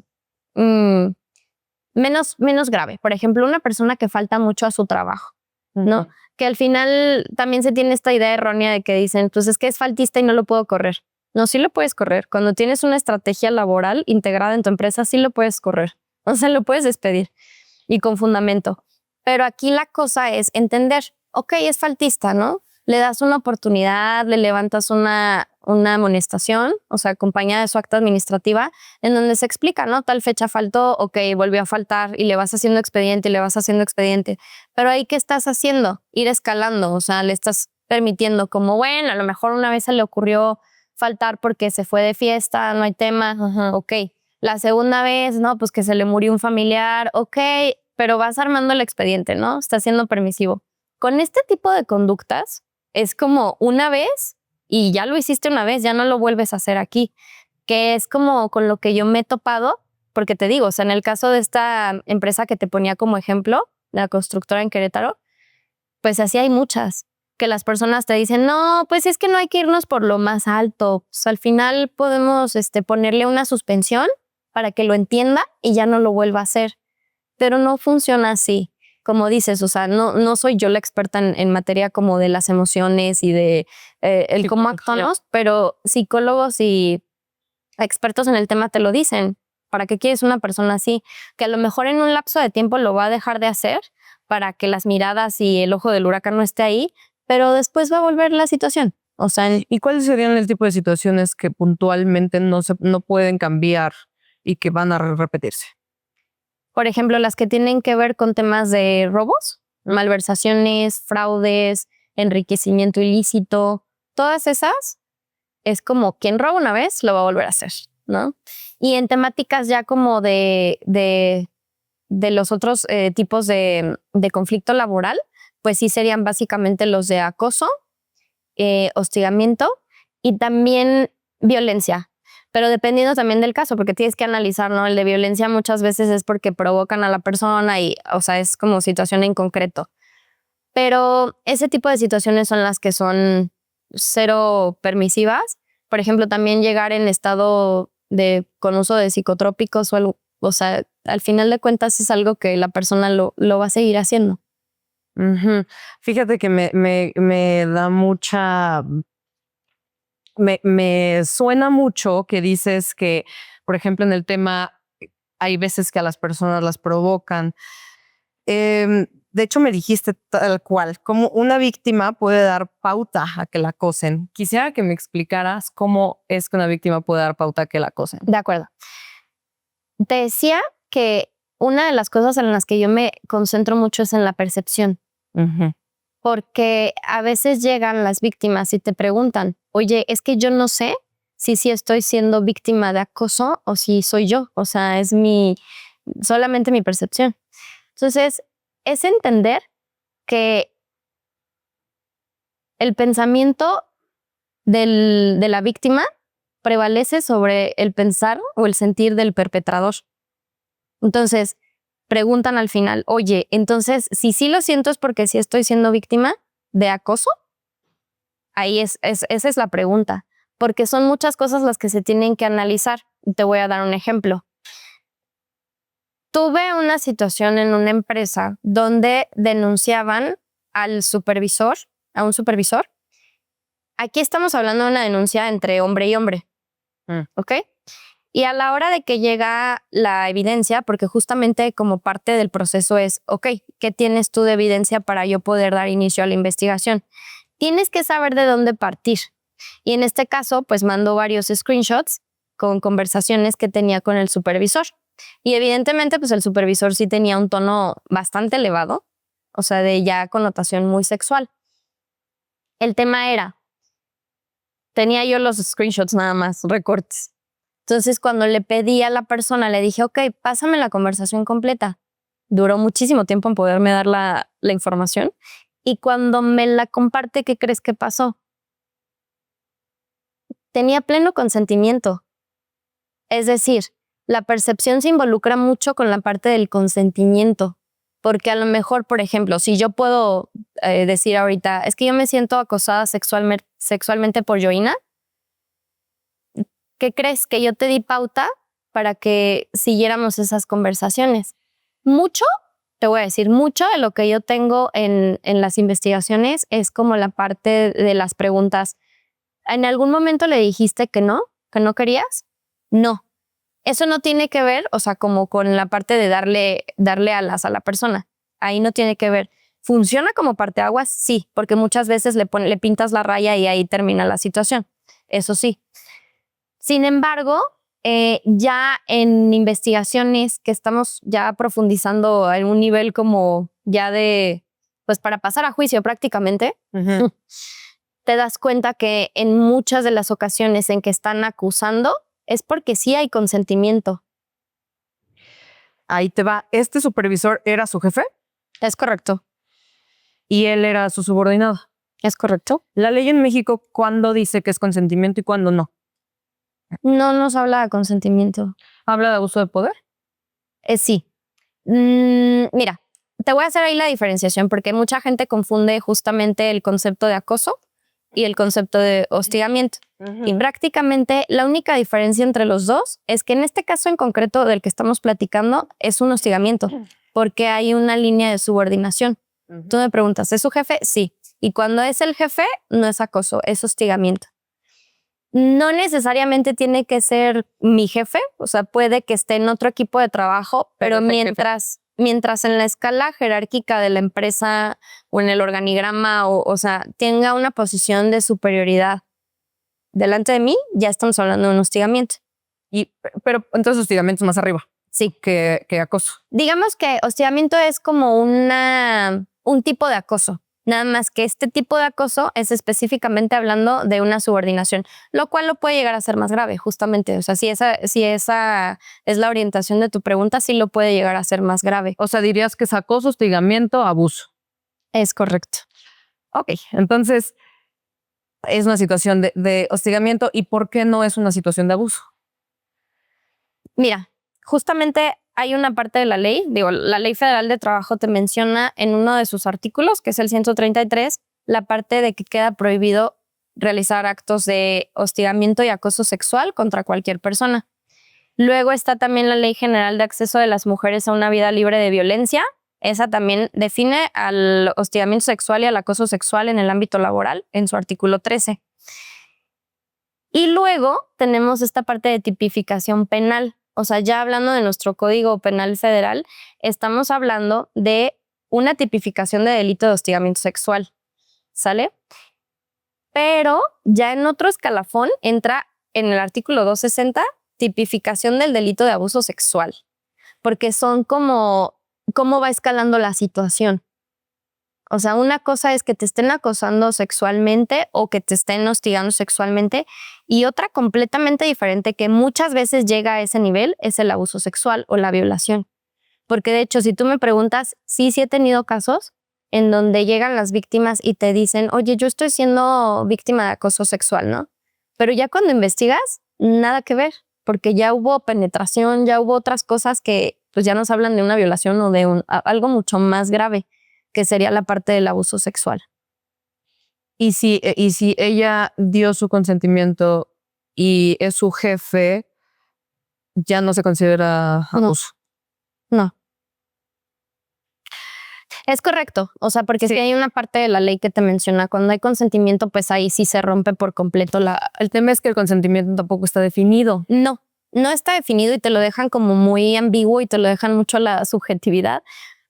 menos grave. Por ejemplo, una persona que falta mucho a su trabajo, ¿no? Que al final también se tiene esta idea errónea de que dicen, pues es que es faltista y no lo puedo correr. No, sí lo puedes correr. Cuando tienes una estrategia laboral integrada en tu empresa, sí lo puedes correr. O sea, lo puedes despedir y con fundamento. Pero aquí la cosa es entender, ok, es faltista, ¿no? Le das una oportunidad, le levantas una amonestación, o sea, acompañada de su acta administrativa, en donde se explica, ¿no? Tal fecha faltó, ok, volvió a faltar y le vas haciendo expediente y le vas haciendo expediente. Pero ahí, ¿qué estás haciendo? Ir escalando, o sea, le estás permitiendo como, bueno, a lo mejor una vez se le ocurrió faltar porque se fue de fiesta, no hay tema, ok. La segunda vez, no, pues que se le murió un familiar, ok, pero vas armando el expediente, ¿no? Estás siendo permisivo. Con este tipo de conductas es como una vez y ya lo hiciste una vez, ya no lo vuelves a hacer aquí, que es como con lo que yo me he topado, porque te digo, o sea, en el caso de esta empresa que te ponía como ejemplo, la constructora en Querétaro, pues así hay muchas, que las personas te dicen, no, pues es que no hay que irnos por lo más alto, pues al final podemos ponerle una suspensión para que lo entienda y ya no lo vuelva a hacer, pero no funciona así. Como dices, o sea, no soy yo la experta en materia como de las emociones y de el cómo actuamos, pero psicólogos y expertos en el tema te lo dicen. ¿Para qué quieres una persona así? Que a lo mejor en un lapso de tiempo lo va a dejar de hacer para que las miradas y el ojo del huracán no esté ahí, pero después va a volver la situación. O sea, ¿Y cuáles serían el tipo de situaciones que puntualmente no pueden cambiar y que van a repetirse? por ejemplo, las que tienen que ver con temas de robos, malversaciones, fraudes, enriquecimiento ilícito, todas esas es como quien roba una vez lo va a volver a hacer, ¿no? Y en temáticas ya como de los otros tipos de conflicto laboral, pues sí serían básicamente los de acoso, hostigamiento y también violencia. Pero dependiendo también del caso, porque tienes que analizar, ¿no? El de violencia muchas veces es porque provocan a la persona y, o sea, es como situación en concreto. Pero ese tipo de situaciones son las que son cero permisivas. Por ejemplo, también llegar en estado con uso de psicotrópicos o algo, o sea, al final de cuentas es algo que la persona lo va a seguir haciendo. Ujú. Fíjate que me da mucha... Me suena mucho que dices que, por ejemplo, en el tema, hay veces que a las personas las provocan. De hecho, me dijiste tal cual, como una víctima puede dar pauta a que la acosen. Quisiera que me explicaras cómo es que una víctima puede dar pauta a que la acosen. De acuerdo. Te decía que una de las cosas en las que yo me concentro mucho es en la percepción. Ujú. Porque a veces llegan las víctimas y te preguntan, oye, es que yo no sé si sí estoy siendo víctima de acoso o si soy yo. O sea, es solamente mi percepción. Entonces, es entender que el pensamiento de la víctima prevalece sobre el pensar o el sentir del perpetrador. Entonces, preguntan al final, oye, entonces, si sí lo siento es porque sí estoy siendo víctima de acoso. Ahí esa es la pregunta, porque son muchas cosas las que se tienen que analizar. Te voy a dar un ejemplo. Tuve una situación en una empresa donde denunciaban al supervisor, a un supervisor. Aquí estamos hablando de una denuncia entre hombre y hombre, ¿ok? Y a la hora de que llega la evidencia, porque justamente como parte del proceso es, ok, ¿qué tienes tú de evidencia para yo poder dar inicio a la investigación? Tienes que saber de dónde partir. Y en este caso, pues mando varios screenshots con conversaciones que tenía con el supervisor. Y evidentemente, pues el supervisor sí tenía un tono bastante elevado, o sea, de ya connotación muy sexual. El tema era, tenía yo los screenshots nada más, recortes. Entonces, cuando le pedí a la persona, le dije, ok, pásame la conversación completa. Duró muchísimo tiempo en poderme dar la información. Y cuando me la comparte, ¿qué crees que pasó? Tenía pleno consentimiento. Es decir, la percepción se involucra mucho con la parte del consentimiento. Porque a lo mejor, por ejemplo, si yo puedo decir ahorita, es que yo me siento acosada sexualmente por Yoina, ¿qué crees? Que yo te di pauta para que siguiéramos esas conversaciones. Mucho, te voy a decir, mucho de lo que yo tengo en las investigaciones es como la parte de las preguntas. ¿En algún momento le dijiste que no querías? No. Eso no tiene que ver, o sea, como con la parte de darle alas a la persona. Ahí no tiene que ver. ¿Funciona como parteaguas? Sí, porque muchas veces le pintas la raya y ahí termina la situación. Eso sí. Sin embargo, ya en investigaciones que estamos ya profundizando en un nivel como ya de, pues para pasar a juicio prácticamente, te das cuenta que en muchas de las ocasiones en que están acusando es porque sí hay consentimiento. Ahí te va. ¿Este supervisor era su jefe? Es correcto. Y él era su subordinado. Es correcto. La ley en México, ¿cuándo dice que es consentimiento y cuándo no? No nos habla de consentimiento. ¿Habla de abuso de poder? Sí. Mira, te voy a hacer ahí la diferenciación porque mucha gente confunde justamente el concepto de acoso y el concepto de hostigamiento. Y prácticamente la única diferencia entre los dos es que en este caso en concreto del que estamos platicando es un hostigamiento porque hay una línea de subordinación. Tú me preguntas, ¿es su jefe? Sí. Y cuando es el jefe, no es acoso, es hostigamiento. No necesariamente tiene que ser mi jefe, o sea, puede que esté en otro equipo de trabajo, pero mientras en la escala jerárquica de la empresa o en el organigrama, o sea, tenga una posición de superioridad delante de mí, ya estamos hablando de un hostigamiento. Pero entonces hostigamiento es más arriba. Sí. Que acoso. Digamos que hostigamiento es como un tipo de acoso. Nada más que este tipo de acoso es específicamente hablando de una subordinación, lo cual lo puede llegar a ser más grave, justamente. O sea, si esa es la orientación de tu pregunta, sí lo puede llegar a ser más grave. O sea, dirías que es acoso, hostigamiento, abuso. Es correcto. Ok, entonces es una situación de hostigamiento. ¿Y por qué no es una situación de abuso? Mira, justamente hay una parte de la ley, la Ley Federal de Trabajo te menciona en uno de sus artículos, que es el 133, la parte de que queda prohibido realizar actos de hostigamiento y acoso sexual contra cualquier persona. Luego está también la Ley General de Acceso de las Mujeres a una Vida Libre de Violencia. Esa también define al hostigamiento sexual y al acoso sexual en el ámbito laboral en su artículo 13. Y luego tenemos esta parte de tipificación penal. O sea, ya hablando de nuestro Código Penal Federal, estamos hablando de una tipificación de delito de hostigamiento sexual, ¿sale? Pero ya en otro escalafón entra en el artículo 260 tipificación del delito de abuso sexual, porque son como cómo va escalando la situación. O sea, una cosa es que te estén acosando sexualmente o que te estén hostigando sexualmente y otra completamente diferente que muchas veces llega a ese nivel es el abuso sexual o la violación. Porque de hecho, si tú me preguntas, sí he tenido casos en donde llegan las víctimas y te dicen, oye, yo estoy siendo víctima de acoso sexual, ¿no? Pero ya cuando investigas, nada que ver, porque ya hubo penetración, ya hubo otras cosas que pues ya nos hablan de una violación o de algo mucho más grave, que sería la parte del abuso sexual. Y si ella dio su consentimiento y es su jefe, ya no se considera abuso. No. Es correcto. O sea, porque sí hay una parte de la ley que te menciona, cuando hay consentimiento, pues ahí sí se rompe por completo El tema es que el consentimiento tampoco está definido. No está definido y te lo dejan como muy ambiguo y te lo dejan mucho a la subjetividad.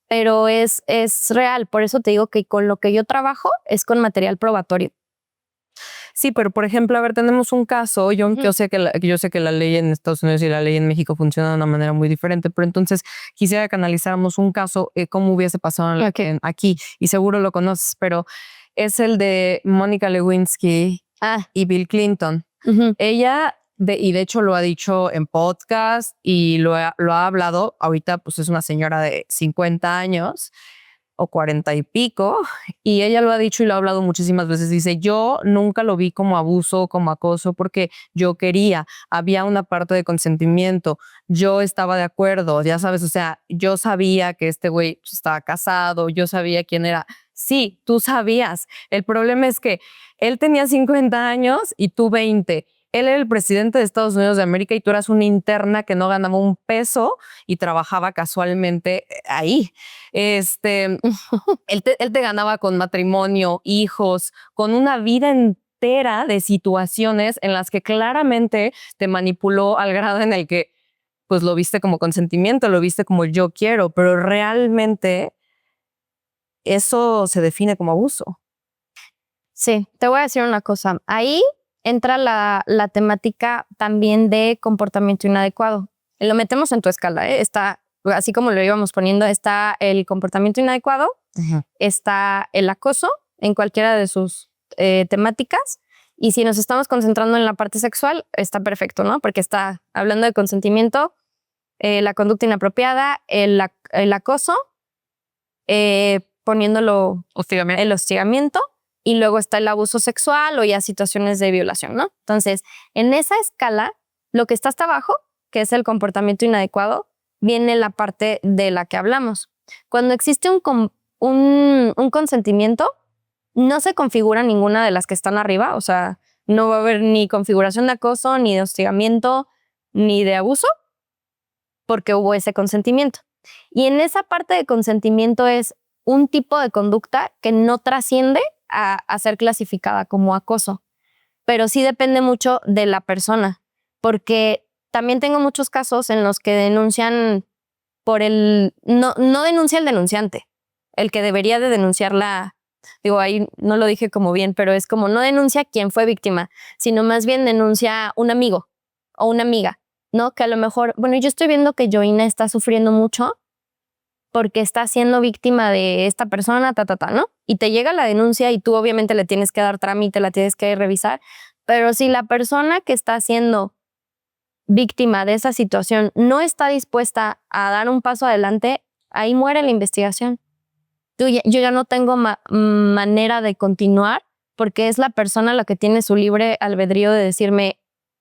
Pero es real. Por eso te digo que con lo que yo trabajo es con material probatorio. Sí, pero por ejemplo, a ver, tenemos un caso, yo sé que la ley en Estados Unidos y la ley en México funciona de una manera muy diferente, pero entonces quisiera que analizáramos un caso, cómo hubiese pasado aquí, y seguro lo conoces, pero es el de Mónica Lewinsky y Bill Clinton. Ella, y de hecho lo ha dicho en podcast y lo ha hablado, ahorita pues es una señora de 50 años o 40 y pico, y ella lo ha dicho y lo ha hablado muchísimas veces. Dice, yo nunca lo vi como abuso, como acoso, porque yo quería, había una parte de consentimiento, yo estaba de acuerdo, ya sabes, o sea, yo sabía que este güey estaba casado, yo sabía quién era. Sí, tú sabías. El problema es que él tenía 50 años y tú 20. Él era el presidente de Estados Unidos de América y tú eras una interna que no ganaba un peso y trabajaba casualmente ahí. Él te ganaba con matrimonio, hijos, con una vida entera de situaciones en las que claramente te manipuló al grado en el que pues lo viste como consentimiento, lo viste como yo quiero, pero realmente eso se define como abuso. Sí, te voy a decir una cosa. Ahí entra la temática también de comportamiento inadecuado. Lo metemos en tu escala, ¿eh? Está, así como lo íbamos poniendo, está el comportamiento inadecuado, está el acoso en cualquiera de sus temáticas. Y si nos estamos concentrando en la parte sexual, está perfecto, ¿no? Porque está hablando de consentimiento, la conducta inapropiada, el acoso, poniéndolo el hostigamiento, y luego está el abuso sexual o ya situaciones de violación, ¿no? Entonces, en esa escala, lo que está hasta abajo, que es el comportamiento inadecuado, viene la parte de la que hablamos. Cuando existe un consentimiento, no se configura ninguna de las que están arriba, o sea, no va a haber ni configuración de acoso, ni de hostigamiento, ni de abuso, porque hubo ese consentimiento. Y en esa parte de consentimiento es un tipo de conducta que no trasciende a ser clasificada como acoso, pero sí depende mucho de la persona, porque también tengo muchos casos en los que denuncian no denuncia el denunciante, el que debería de denunciarla. Digo, ahí no lo dije como bien, pero es como no denuncia quien fue víctima, sino más bien denuncia un amigo o una amiga, ¿no? Que a lo mejor, bueno, yo estoy viendo que Joina está sufriendo mucho porque está siendo víctima de esta persona, ¿no? Y te llega la denuncia y tú obviamente le tienes que dar trámite, la tienes que revisar, pero si la persona que está siendo víctima de esa situación no está dispuesta a dar un paso adelante, ahí muere la investigación. Yo ya no tengo manera de continuar porque es la persona la que tiene su libre albedrío de decirme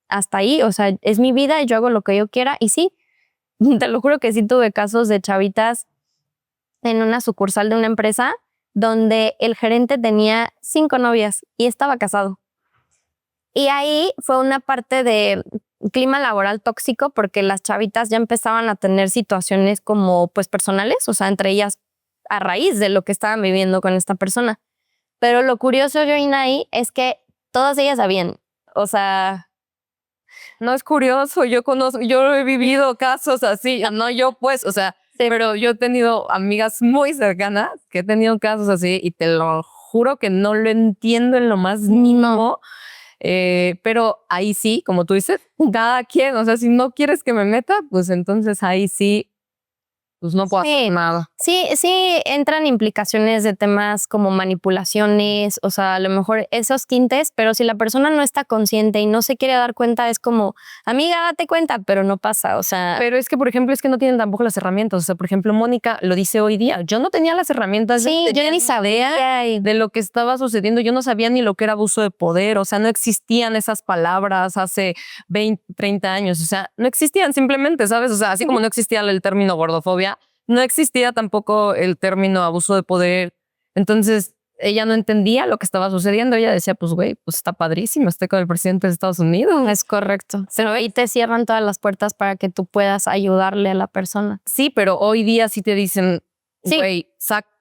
hasta ahí, o sea, es mi vida y yo hago lo que yo quiera. Y sí, te lo juro que sí tuve casos de chavitas en una sucursal de una empresa donde el gerente tenía 5 novias y estaba casado. Y ahí fue una parte de clima laboral tóxico porque las chavitas ya empezaban a tener situaciones como pues personales, o sea, entre ellas a raíz de lo que estaban viviendo con esta persona. Pero lo curioso, Joina, ahí es que todas ellas sabían, o sea, no es curioso, yo he vivido casos así, no yo pues, o sea, sí, pero yo he tenido amigas muy cercanas que he tenido casos así y te lo juro que no lo entiendo en lo más mínimo. Pero ahí sí, como tú dices, cada quien, o sea, si no quieres que me meta, pues entonces ahí sí, pues no puedo hacer nada. Sí, entran implicaciones de temas como manipulaciones, o sea, a lo mejor esos quintes, pero si la persona no está consciente y no se quiere dar cuenta, es como, amiga, date cuenta, pero no pasa, o sea. Pero es que, por ejemplo, es que no tienen tampoco las herramientas, o sea, por ejemplo, Mónica lo dice hoy día, yo no tenía las herramientas, Sí, yo ni sabía de lo que estaba sucediendo, yo no sabía ni lo que era abuso de poder, o sea, no existían esas palabras hace 20, 30 años, o sea, no existían simplemente, ¿sabes? O sea, así como no existía el término gordofobia, no existía tampoco el término abuso de poder. Entonces, ella no entendía lo que estaba sucediendo. Ella decía, pues, güey, pues está padrísimo, estoy con el presidente de Estados Unidos. Es correcto. Pero ahí te cierran todas las puertas para que tú puedas ayudarle a la persona. Sí, pero hoy día sí te dicen, güey,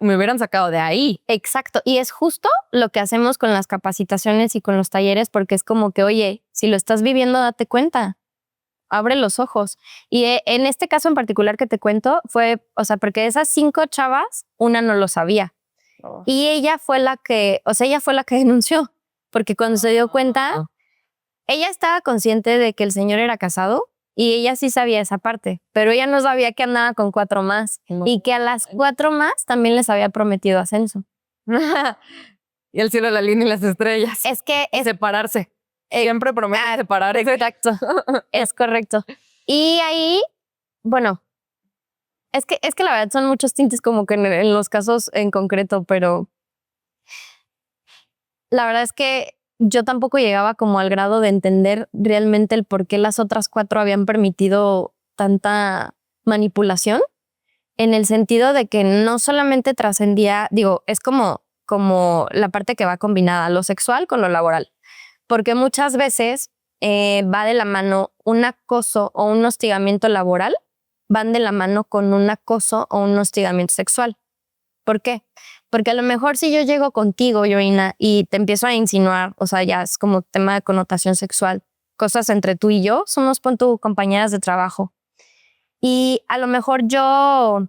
me hubieran sacado de ahí. Exacto. Y es justo lo que hacemos con las capacitaciones y con los talleres, porque es como que, oye, si lo estás viviendo, date cuenta. Abre los ojos. Y en este caso en particular que te cuento fue, o sea, porque de esas 5 chavas, una no lo sabía. Oh. Y ella fue la que denunció, porque cuando se dio cuenta, ella estaba consciente de que el señor era casado y ella sí sabía esa parte, pero ella no sabía que andaba con 4 más y que a las 4 más también les había prometido ascenso. Y el cielo, la línea y las estrellas. Es que es separarse. Siempre prometen separar. Exacto. Es correcto. Y ahí, bueno, es que la verdad son muchos tintes como que en los casos en concreto, pero la verdad es que yo tampoco llegaba como al grado de entender realmente el por qué las otras 4 habían permitido tanta manipulación, en el sentido de que no solamente trascendía, digo, es como la parte que va combinada, lo sexual con lo laboral. Porque muchas veces va de la mano un acoso o un hostigamiento laboral, van de la mano con un acoso o un hostigamiento sexual. ¿Por qué? Porque a lo mejor si yo llego contigo, Yorina, y te empiezo a insinuar, o sea, ya es como tema de connotación sexual, cosas entre tú y yo, somos pon tu compañeras de trabajo. Y a lo mejor yo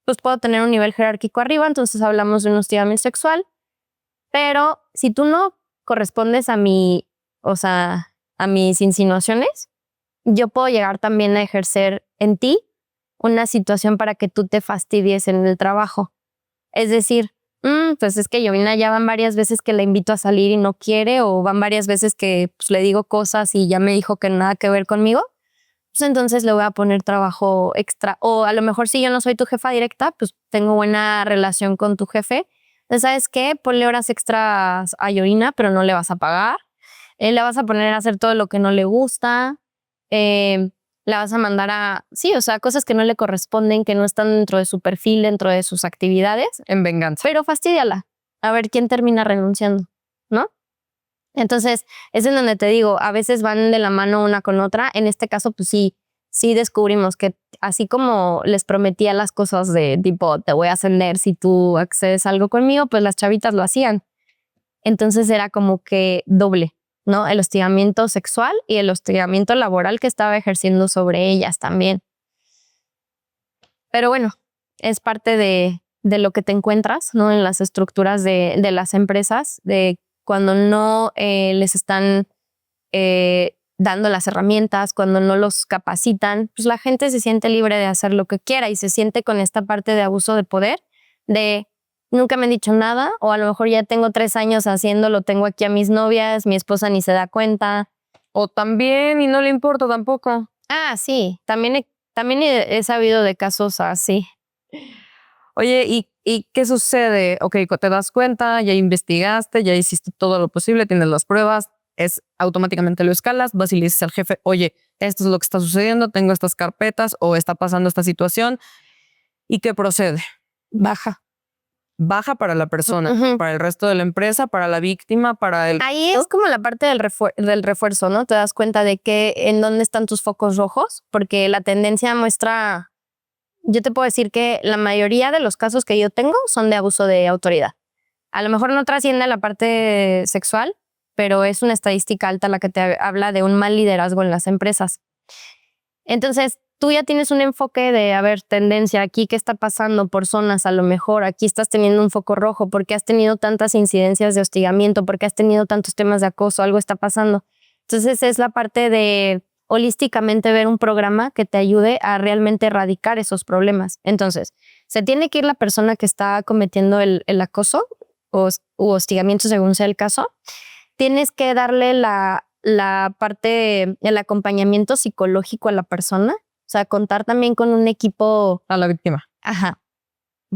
pues puedo tener un nivel jerárquico arriba, entonces hablamos de un hostigamiento sexual, pero si tú no correspondes a mi, o sea, a mis insinuaciones, yo puedo llegar también a ejercer en ti una situación para que tú te fastidies en el trabajo. Es decir, pues es que Yovina ya van varias veces que la invito a salir y no quiere, o van varias veces que pues, le digo cosas y ya me dijo que nada que ver conmigo. Pues entonces le voy a poner trabajo extra. O a lo mejor si yo no soy tu jefa directa, pues tengo buena relación con tu jefe. Entonces, ¿sabes qué? Ponle horas extras a Yorina, pero no le vas a pagar. Le vas a poner a hacer todo lo que no le gusta. La vas a mandar a... Sí, o sea, cosas que no le corresponden, que no están dentro de su perfil, dentro de sus actividades. En venganza. Pero fastídiala. A ver quién termina renunciando, ¿no? Entonces, es en donde te digo, a veces van de la mano una con otra. En este caso, pues sí descubrimos que así como les prometía las cosas de tipo, te voy a ascender si tú accedes a algo conmigo, pues las chavitas lo hacían. Entonces era como que doble, ¿no? El hostigamiento sexual y el hostigamiento laboral que estaba ejerciendo sobre ellas también. Pero bueno, es parte de lo que te encuentras, ¿no? En las estructuras de las empresas, de cuando no les están dando las herramientas, cuando no los capacitan, pues la gente se siente libre de hacer lo que quiera y se siente con esta parte de abuso de poder, de nunca me han dicho nada, o a lo mejor ya tengo 3 años haciéndolo, tengo aquí a mis novias, mi esposa ni se da cuenta. O también, y no le importa tampoco. Ah, sí, también he sabido de casos así. Oye, ¿y qué sucede? Ok, te das cuenta, ya investigaste, ya hiciste todo lo posible, tienes las pruebas, automáticamente lo escalas, vas y le dices al jefe, oye, esto es lo que está sucediendo, tengo estas carpetas o está pasando esta situación. ¿Y qué procede? Baja. Baja para la persona, Ujú. para el resto de la empresa, para la víctima, para el... Ahí es como la parte del refuerzo, ¿no? Te das cuenta de que en dónde están tus focos rojos, porque la tendencia muestra... Yo te puedo decir que la mayoría de los casos que yo tengo son de abuso de autoridad. A lo mejor no trasciende a la parte sexual, pero es una estadística alta la que te habla de un mal liderazgo en las empresas. Entonces, tú ya tienes un enfoque de, a ver, tendencia, aquí qué está pasando por zonas, a lo mejor aquí estás teniendo un foco rojo, porque has tenido tantas incidencias de hostigamiento, porque has tenido tantos temas de acoso, algo está pasando. Entonces, es la parte de holísticamente ver un programa que te ayude a realmente erradicar esos problemas. Entonces, se tiene que ir la persona que está cometiendo el acoso u hostigamiento, según sea el caso. Tienes que darle la parte del acompañamiento psicológico a la persona. O sea, contar también con un equipo... A la víctima. Ajá.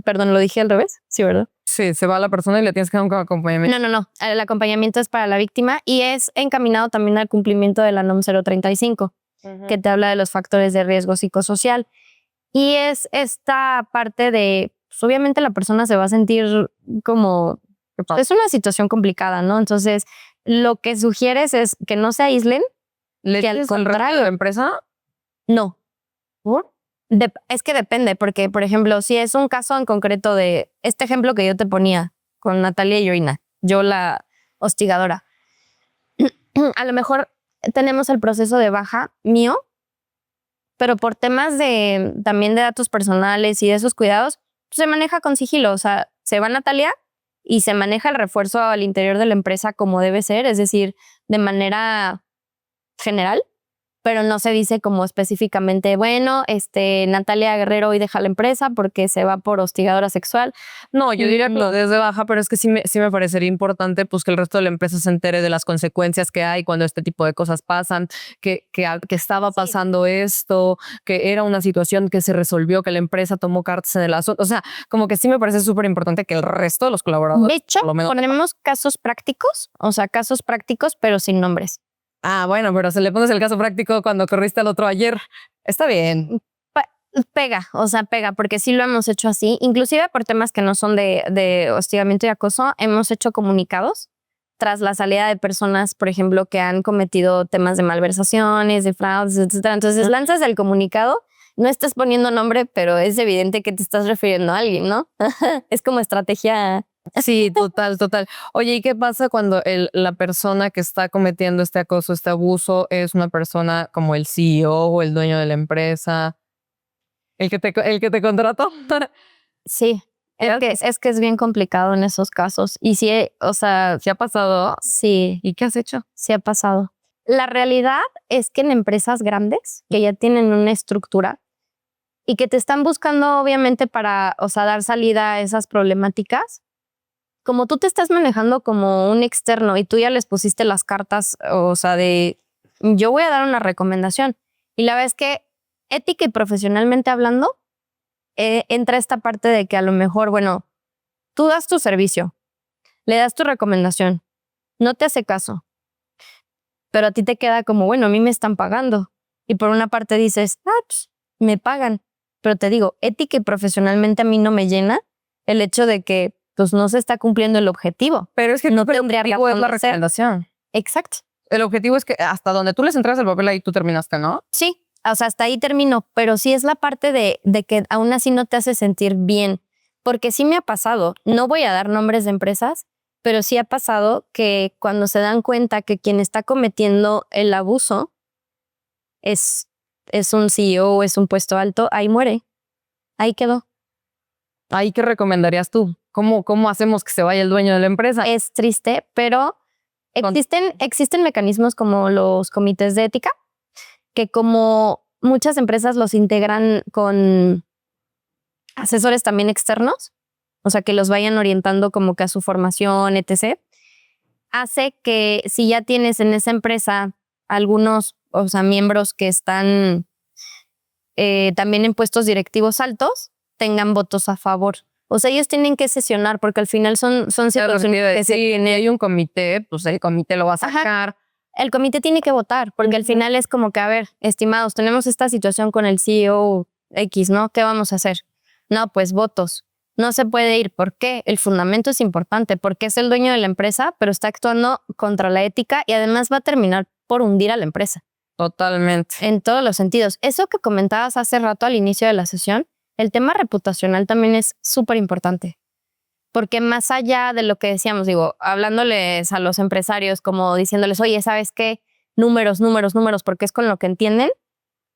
Perdón, ¿lo dije al revés? Sí, ¿verdad? Sí, se va a la persona y le tienes que dar un acompañamiento. No. El acompañamiento es para la víctima y es encaminado también al cumplimiento de la NOM 035, que te habla de los factores de riesgo psicosocial. Y es esta parte de, pues, obviamente la persona se va a sentir como... Es una situación complicada, ¿no? Entonces, lo que sugieres es que no se aíslen. ¿Le que al dices al resto contrario- de la empresa? No. ¿Por? Es que depende, porque, por ejemplo, si es un caso en concreto de este ejemplo que yo te ponía con Natalia y Yorina, yo la hostigadora, a lo mejor tenemos el proceso de baja mío, pero por temas también de datos personales y de esos cuidados, se maneja con sigilo. O sea, se va Natalia y se maneja el refuerzo al interior de la empresa como debe ser, es decir, de manera general, pero no se dice como específicamente, bueno, Natalia Guerrero hoy deja la empresa porque se va por hostigadora sexual. No, yo diría que No. lo desde baja, pero es que sí me parecería importante pues que el resto de la empresa se entere de las consecuencias que hay cuando este tipo de cosas pasan, que estaba pasando esto, que era una situación que se resolvió, que la empresa tomó cartas en el asunto. O sea, como que sí me parece súper importante que el resto de los colaboradores... De hecho, por lo menos- ponemos casos prácticos, pero sin nombres. Ah, bueno, pero se le pones el caso práctico cuando corriste al otro ayer. Está bien. Pega, porque sí lo hemos hecho así, inclusive por temas que no son de hostigamiento y acoso, hemos hecho comunicados tras la salida de personas, por ejemplo, que han cometido temas de malversaciones, de fraudes, etcétera. Entonces lanzas el comunicado no estás poniendo nombre, pero es evidente que te estás refiriendo a alguien, ¿no? Es como estrategia. Sí, total, total. Oye, ¿y qué pasa cuando la persona que está cometiendo este acoso, este abuso, es una persona como el CEO o el dueño de la empresa, el que te contrató? Sí, es que es bien complicado en esos casos. Y sí, o sea, ¿Sí ha pasado? sí, ¿Y qué has hecho? sí ha pasado. La realidad es que en empresas grandes que ya tienen una estructura y que te están buscando obviamente para, o sea, dar salida a esas problemáticas, como tú te estás manejando como un externo y tú ya les pusiste las cartas, o sea, de yo voy a dar una recomendación. Y la verdad es que ética y profesionalmente hablando, entra esta parte de que a lo mejor, bueno, tú das tu servicio, le das tu recomendación, no te hace caso, pero a ti te queda como, bueno, a mí me están pagando. Y por una parte dices, pues, me pagan. Pero te digo, ética y profesionalmente a mí no me llena el hecho de que pues no se está cumpliendo el objetivo. Pero es que no el tendría objetivo es razón la de ser. recomendación. Exacto. El objetivo es que hasta donde tú les entregas el papel ahí tú terminaste, ¿no? Sí, o sea, hasta ahí termino, pero sí es la parte de que aún así no te hace sentir bien, porque sí me ha pasado, no voy a dar nombres de empresas, pero sí ha pasado que cuando se dan cuenta que quien está cometiendo el abuso es un CEO o es un puesto alto, ahí muere, ahí quedó. ¿Ahí qué recomendarías tú? ¿Cómo hacemos que se vaya el dueño de la empresa? Es triste, pero existen mecanismos como los comités de ética, que como muchas empresas los integran con asesores también externos, o sea, que los vayan orientando como que a su formación, etc., hace que si ya tienes en esa empresa algunos, o sea, miembros que están también en puestos directivos altos, tengan votos a favor. O sea, ellos tienen que sesionar porque al final son situaciones que si hay un comité, pues el comité lo va a sacar. El comité tiene que votar porque al final es como que, a ver, estimados, tenemos esta situación con el CEO X, ¿no? ¿Qué vamos a hacer? No, pues votos. No se puede ir. ¿Por qué? El fundamento es importante porque es el dueño de la empresa, pero está actuando contra la ética y además va a terminar por hundir a la empresa. Totalmente. En todos los sentidos. Eso que comentabas hace rato al inicio de la sesión, el tema reputacional también es súper importante. Porque más allá de lo que decíamos, digo, hablándoles a los empresarios como diciéndoles, oye, ¿sabes qué? Números, porque es con lo que entienden.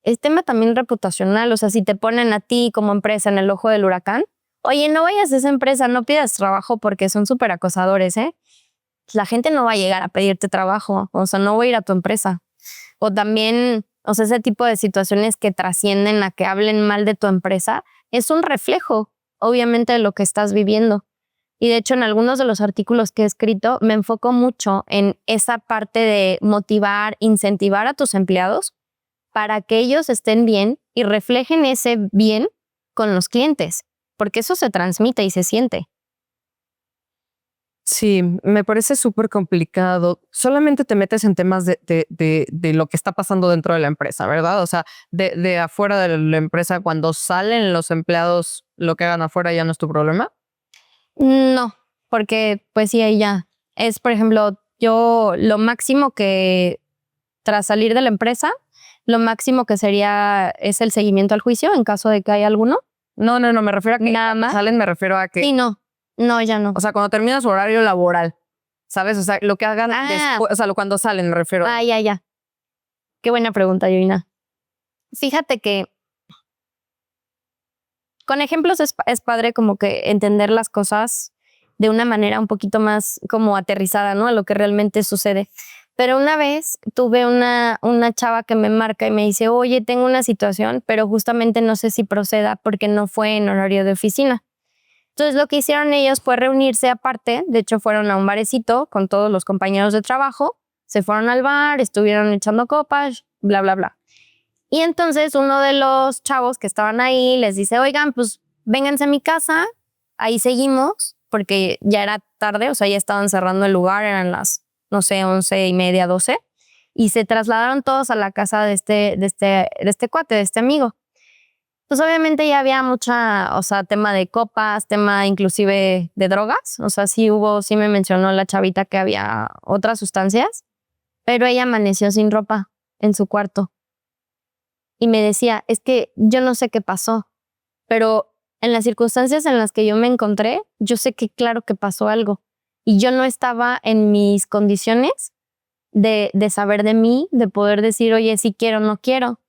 Es tema también reputacional. O sea, si te ponen a ti como empresa en el ojo del huracán, oye, no vayas a esa empresa, no pidas trabajo porque son súper acosadores, ¿eh? La gente no va a llegar a pedirte trabajo. O sea, no voy a ir a tu empresa. O también, o sea, ese tipo de situaciones que trascienden a que hablen mal de tu empresa es un reflejo, obviamente, de lo que estás viviendo. Y de hecho, en algunos de los artículos que he escrito, me enfoco mucho en esa parte de motivar, incentivar a tus empleados para que ellos estén bien y reflejen ese bien con los clientes, porque eso se transmite y se siente. Sí, me parece súper complicado. Solamente te metes en temas de lo que está pasando dentro de la empresa, ¿verdad? O sea, de afuera de la empresa, cuando salen los empleados, lo que hagan afuera ya no es tu problema. No, porque pues sí, ahí ya es, por ejemplo, yo lo máximo que tras salir de la empresa, lo máximo que sería es el seguimiento al juicio en caso de que haya alguno. No, me refiero a que nada más salen, me refiero a que... Sí, no, ya no. O sea, cuando termina su horario laboral, ¿sabes? O sea, lo que hagan después, o sea, cuando salen, me refiero. Ya. Qué buena pregunta, Yoina. Fíjate que con ejemplos es padre como que entender las cosas de una manera un poquito más como aterrizada, ¿no? A lo que realmente sucede. Pero una vez tuve una chava que me marca y me dice, oye, tengo una situación, pero justamente no sé si proceda porque no fue en horario de oficina. Entonces lo que hicieron ellos fue reunirse aparte, de hecho fueron a un barecito con todos los compañeros de trabajo, se fueron al bar, estuvieron echando copas, bla, bla, bla. Y entonces uno de los chavos que estaban ahí les dice, oigan, pues vénganse a mi casa, ahí seguimos, porque ya era tarde, o sea, ya estaban cerrando el lugar, eran las, no sé, 11:30, 12, y se trasladaron todos a la casa de este cuate, de este amigo. Pues obviamente ya había mucha, o sea, tema de copas, tema inclusive de drogas, o sea, sí me mencionó la chavita que había otras sustancias, pero ella amaneció sin ropa en su cuarto. y me decía, es que yo no sé qué pasó, pero en las circunstancias en las que yo me encontré, yo sé que claro que pasó algo y yo no estaba en mis condiciones de saber de mí, de poder decir, oye, si quiero o no quiero.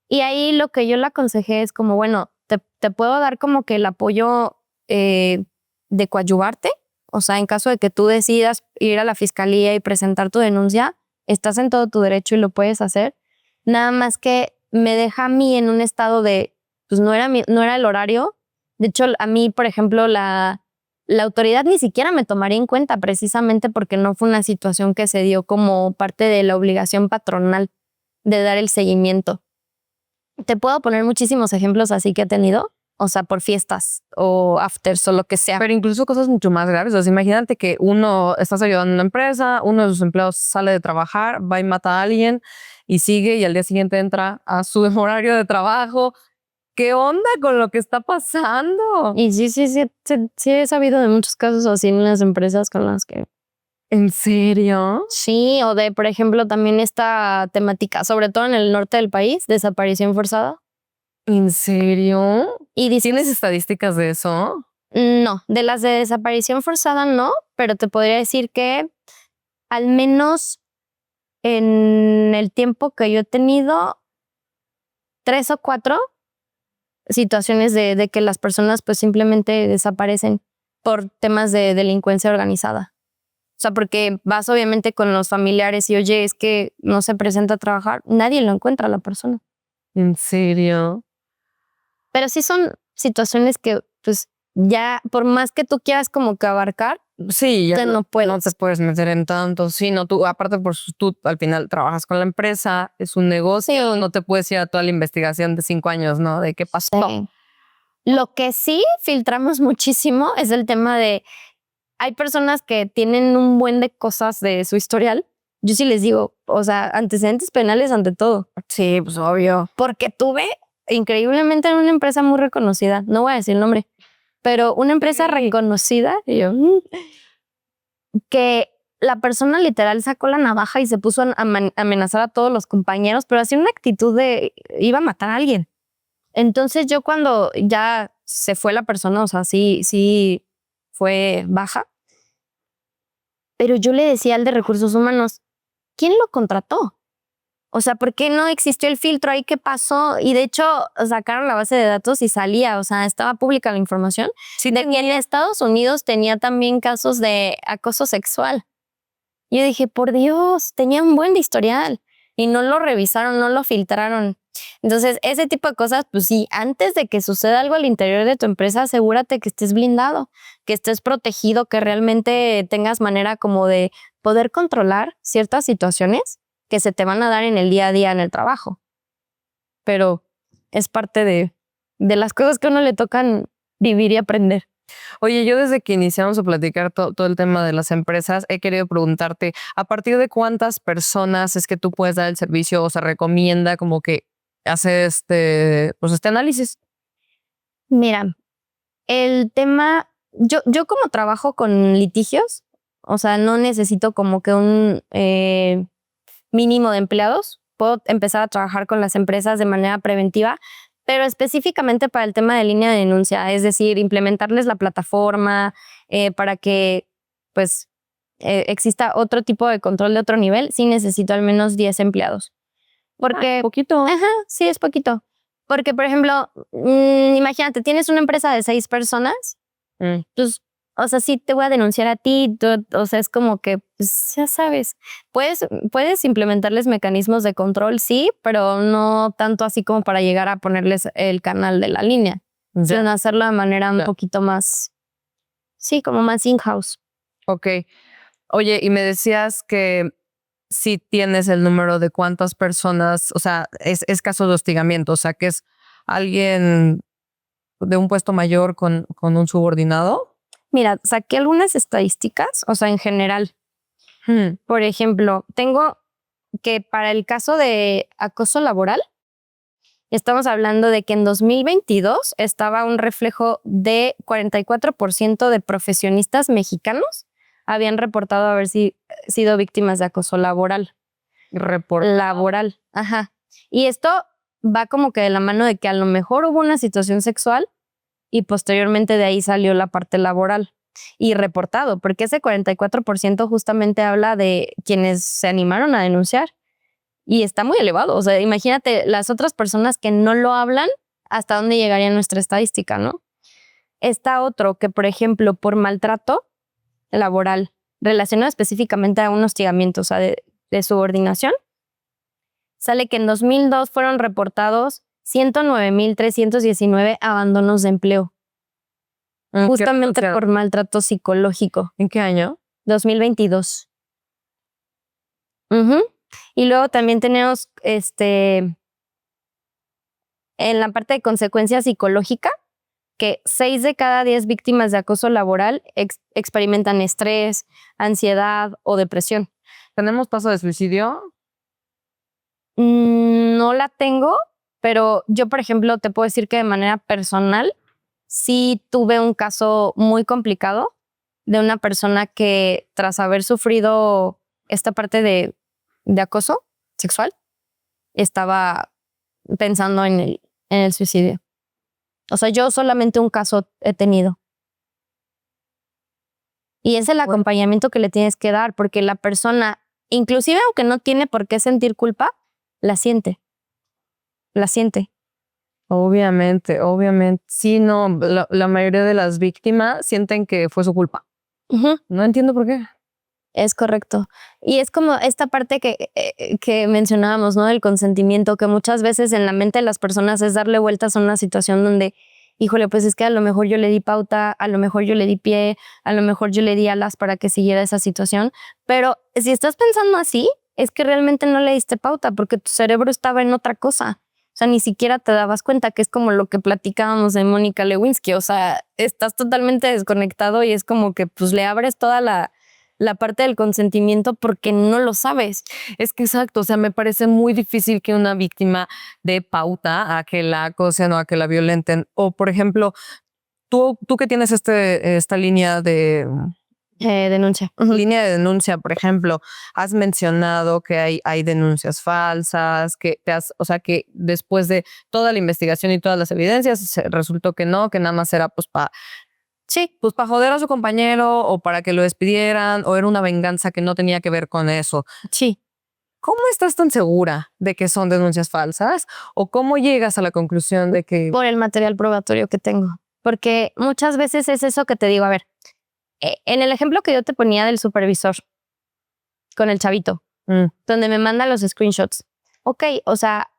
Y ahí lo que yo le aconsejé es como, bueno, te puedo dar como que el apoyo de coadyuvarte. O sea, en caso de que tú decidas ir a la fiscalía y presentar tu denuncia, estás en todo tu derecho y lo puedes hacer. Nada más que me deja a mí en un estado de, pues no era el horario. De hecho, a mí, por ejemplo, la autoridad ni siquiera me tomaría en cuenta precisamente porque no fue una situación que se dio como parte de la obligación patronal de dar el seguimiento. Te puedo poner muchísimos ejemplos así que he tenido, o sea, por fiestas o afters o lo que sea. Pero incluso cosas mucho más graves. O sea, imagínate que estás ayudando a una empresa, uno de sus empleados sale de trabajar, va y mata a alguien y sigue y al día siguiente entra a su horario de trabajo. ¿Qué onda con lo que está pasando? Y sí he sabido de muchos casos así en las empresas con las que... ¿En serio? Sí, o de, por ejemplo, también esta temática, sobre todo en el norte del país, desaparición forzada. ¿En serio? Y dices, ¿Tienes estadísticas de eso? no, de las de desaparición forzada no, pero te podría decir que al menos en el tiempo que yo he tenido, 3 o 4 situaciones de que las personas pues simplemente desaparecen por temas de delincuencia organizada. O sea, porque vas obviamente con los familiares y oye, es que no se presenta a trabajar, nadie lo encuentra a la persona. ¿En serio? Pero sí son situaciones que pues ya por más que tú quieras como que abarcar, Sí, ya no puedes. no te puedes meter en tanto. Sí, no, tú, aparte, tú al final trabajas con la empresa, es un negocio, Sí. no te puedes ir a toda la investigación de 5 años, ¿no? De qué pasó. Sí. Lo que sí filtramos muchísimo es el tema de hay personas que tienen un buen de cosas de su historial. Yo sí les digo, o sea, antecedentes penales ante todo. Sí, pues obvio. Porque tuve increíblemente en una empresa muy reconocida, no voy a decir el nombre, pero una empresa reconocida, y yo, que la persona literal sacó la navaja y se puso a amenazar a todos los compañeros, pero hacía una actitud de iba a matar a alguien. Entonces yo cuando ya se fue la persona, o sea, sí fue baja, pero yo le decía al de recursos humanos, ¿quién lo contrató? O sea, ¿por qué no existió el filtro ahí? ¿Qué pasó? Y de hecho sacaron la base de datos y salía, o sea, estaba pública la información Sí, de que en Estados Unidos tenía también casos de acoso sexual. Yo dije, por Dios, tenía un buen de historial y no lo revisaron, no lo filtraron. Entonces, ese tipo de cosas, pues sí, antes de que suceda algo al interior de tu empresa, asegúrate que estés blindado, que estés protegido, que realmente tengas manera como de poder controlar ciertas situaciones que se te van a dar en el día a día en el trabajo. Pero es parte de las cosas que a uno le tocan vivir y aprender. Oye, yo desde que iniciamos a platicar todo el tema de las empresas, he querido preguntarte, ¿a partir de cuántas personas es que tú puedes dar el servicio o se recomienda como que hacer pues este análisis? Mira, el tema, yo como trabajo con litigios, o sea, no necesito como que un mínimo de empleados. Puedo empezar a trabajar con las empresas de manera preventiva, pero específicamente para el tema de línea de denuncia, es decir, implementarles la plataforma para que pues exista otro tipo de control de otro nivel, sí necesito al menos 10 empleados. Porque, Poquito. ajá, sí es poquito. Porque, por ejemplo, imagínate, tienes una empresa de 6 personas, pues, o sea, sí te voy a denunciar a ti, o sea, es como que, pues, ya sabes, puedes implementarles mecanismos de control, sí, pero no tanto así como para llegar a ponerles el canal de la línea, sino hacerlo de manera un poquito más, sí, como más in-house. Ok. Oye, y me decías que si tienes el número de cuántas personas, o sea, es caso de hostigamiento, o sea, que es alguien de un puesto mayor con un subordinado. Mira, saqué algunas estadísticas, o sea, en general. Por ejemplo, tengo que para el caso de acoso laboral, estamos hablando de que en 2022 estaba un reflejo de 44% de profesionistas mexicanos habían reportado haber sido víctimas de acoso laboral. Laboral, ajá. Y esto va como que de la mano de que a lo mejor hubo una situación sexual y posteriormente de ahí salió la parte laboral y reportado, porque ese 44% justamente habla de quienes se animaron a denunciar y está muy elevado. O sea, imagínate las otras personas que no lo hablan, hasta dónde llegaría nuestra estadística, ¿no? Está otro que, por ejemplo, por maltrato laboral relacionado específicamente a un hostigamiento, o sea, de subordinación, sale que en 2002 fueron reportados 109,319 abandonos de empleo, justamente por maltrato psicológico. ¿En qué año? 2022. Y luego también tenemos en la parte de consecuencia psicológica, que 6 de cada 10 víctimas de acoso laboral experimentan estrés, ansiedad o depresión. ¿Tenemos tasa de suicidio? No la tengo, pero yo, por ejemplo, te puedo decir que de manera personal sí tuve un caso muy complicado de una persona que, tras haber sufrido esta parte de acoso sexual, estaba pensando en el suicidio. O sea, yo solamente un caso he tenido. Y es el acompañamiento que le tienes que dar, porque la persona, inclusive aunque no tiene por qué sentir culpa, la siente. La siente. Obviamente. Sí, no, la mayoría de las víctimas sienten que fue su culpa. No entiendo por qué. Es correcto. Y es como esta parte que mencionábamos, ¿no? Del consentimiento, que muchas veces en la mente de las personas es darle vueltas a una situación donde, híjole, pues es que a lo mejor yo le di pauta, a lo mejor yo le di pie, a lo mejor yo le di alas para que siguiera esa situación. Pero si estás pensando así, es que realmente no le diste pauta porque tu cerebro estaba en otra cosa. O sea, ni siquiera te dabas cuenta, que es como lo que platicábamos de Mónica Lewinsky. O sea, estás totalmente desconectado y es como que pues le abres toda la parte del consentimiento porque no lo sabes. Es que exacto, o sea, me parece muy difícil que una víctima dé pauta a que la acosen o a que la violenten. O, por ejemplo, tú que tienes esta línea de... Denuncia. Línea de denuncia, por ejemplo, has mencionado que hay denuncias falsas, o sea, que después de toda la investigación y todas las evidencias resultó que no, que nada más era pues para joder a su compañero o para que lo despidieran o era una venganza que no tenía que ver con eso. Sí. ¿Cómo estás tan segura de que son denuncias falsas? ¿O cómo llegas a la conclusión de que...? Por el material probatorio que tengo. Porque muchas veces es eso que te digo. A ver, en el ejemplo que yo te ponía del supervisor con el chavito, donde me manda los screenshots. Ok, o sea,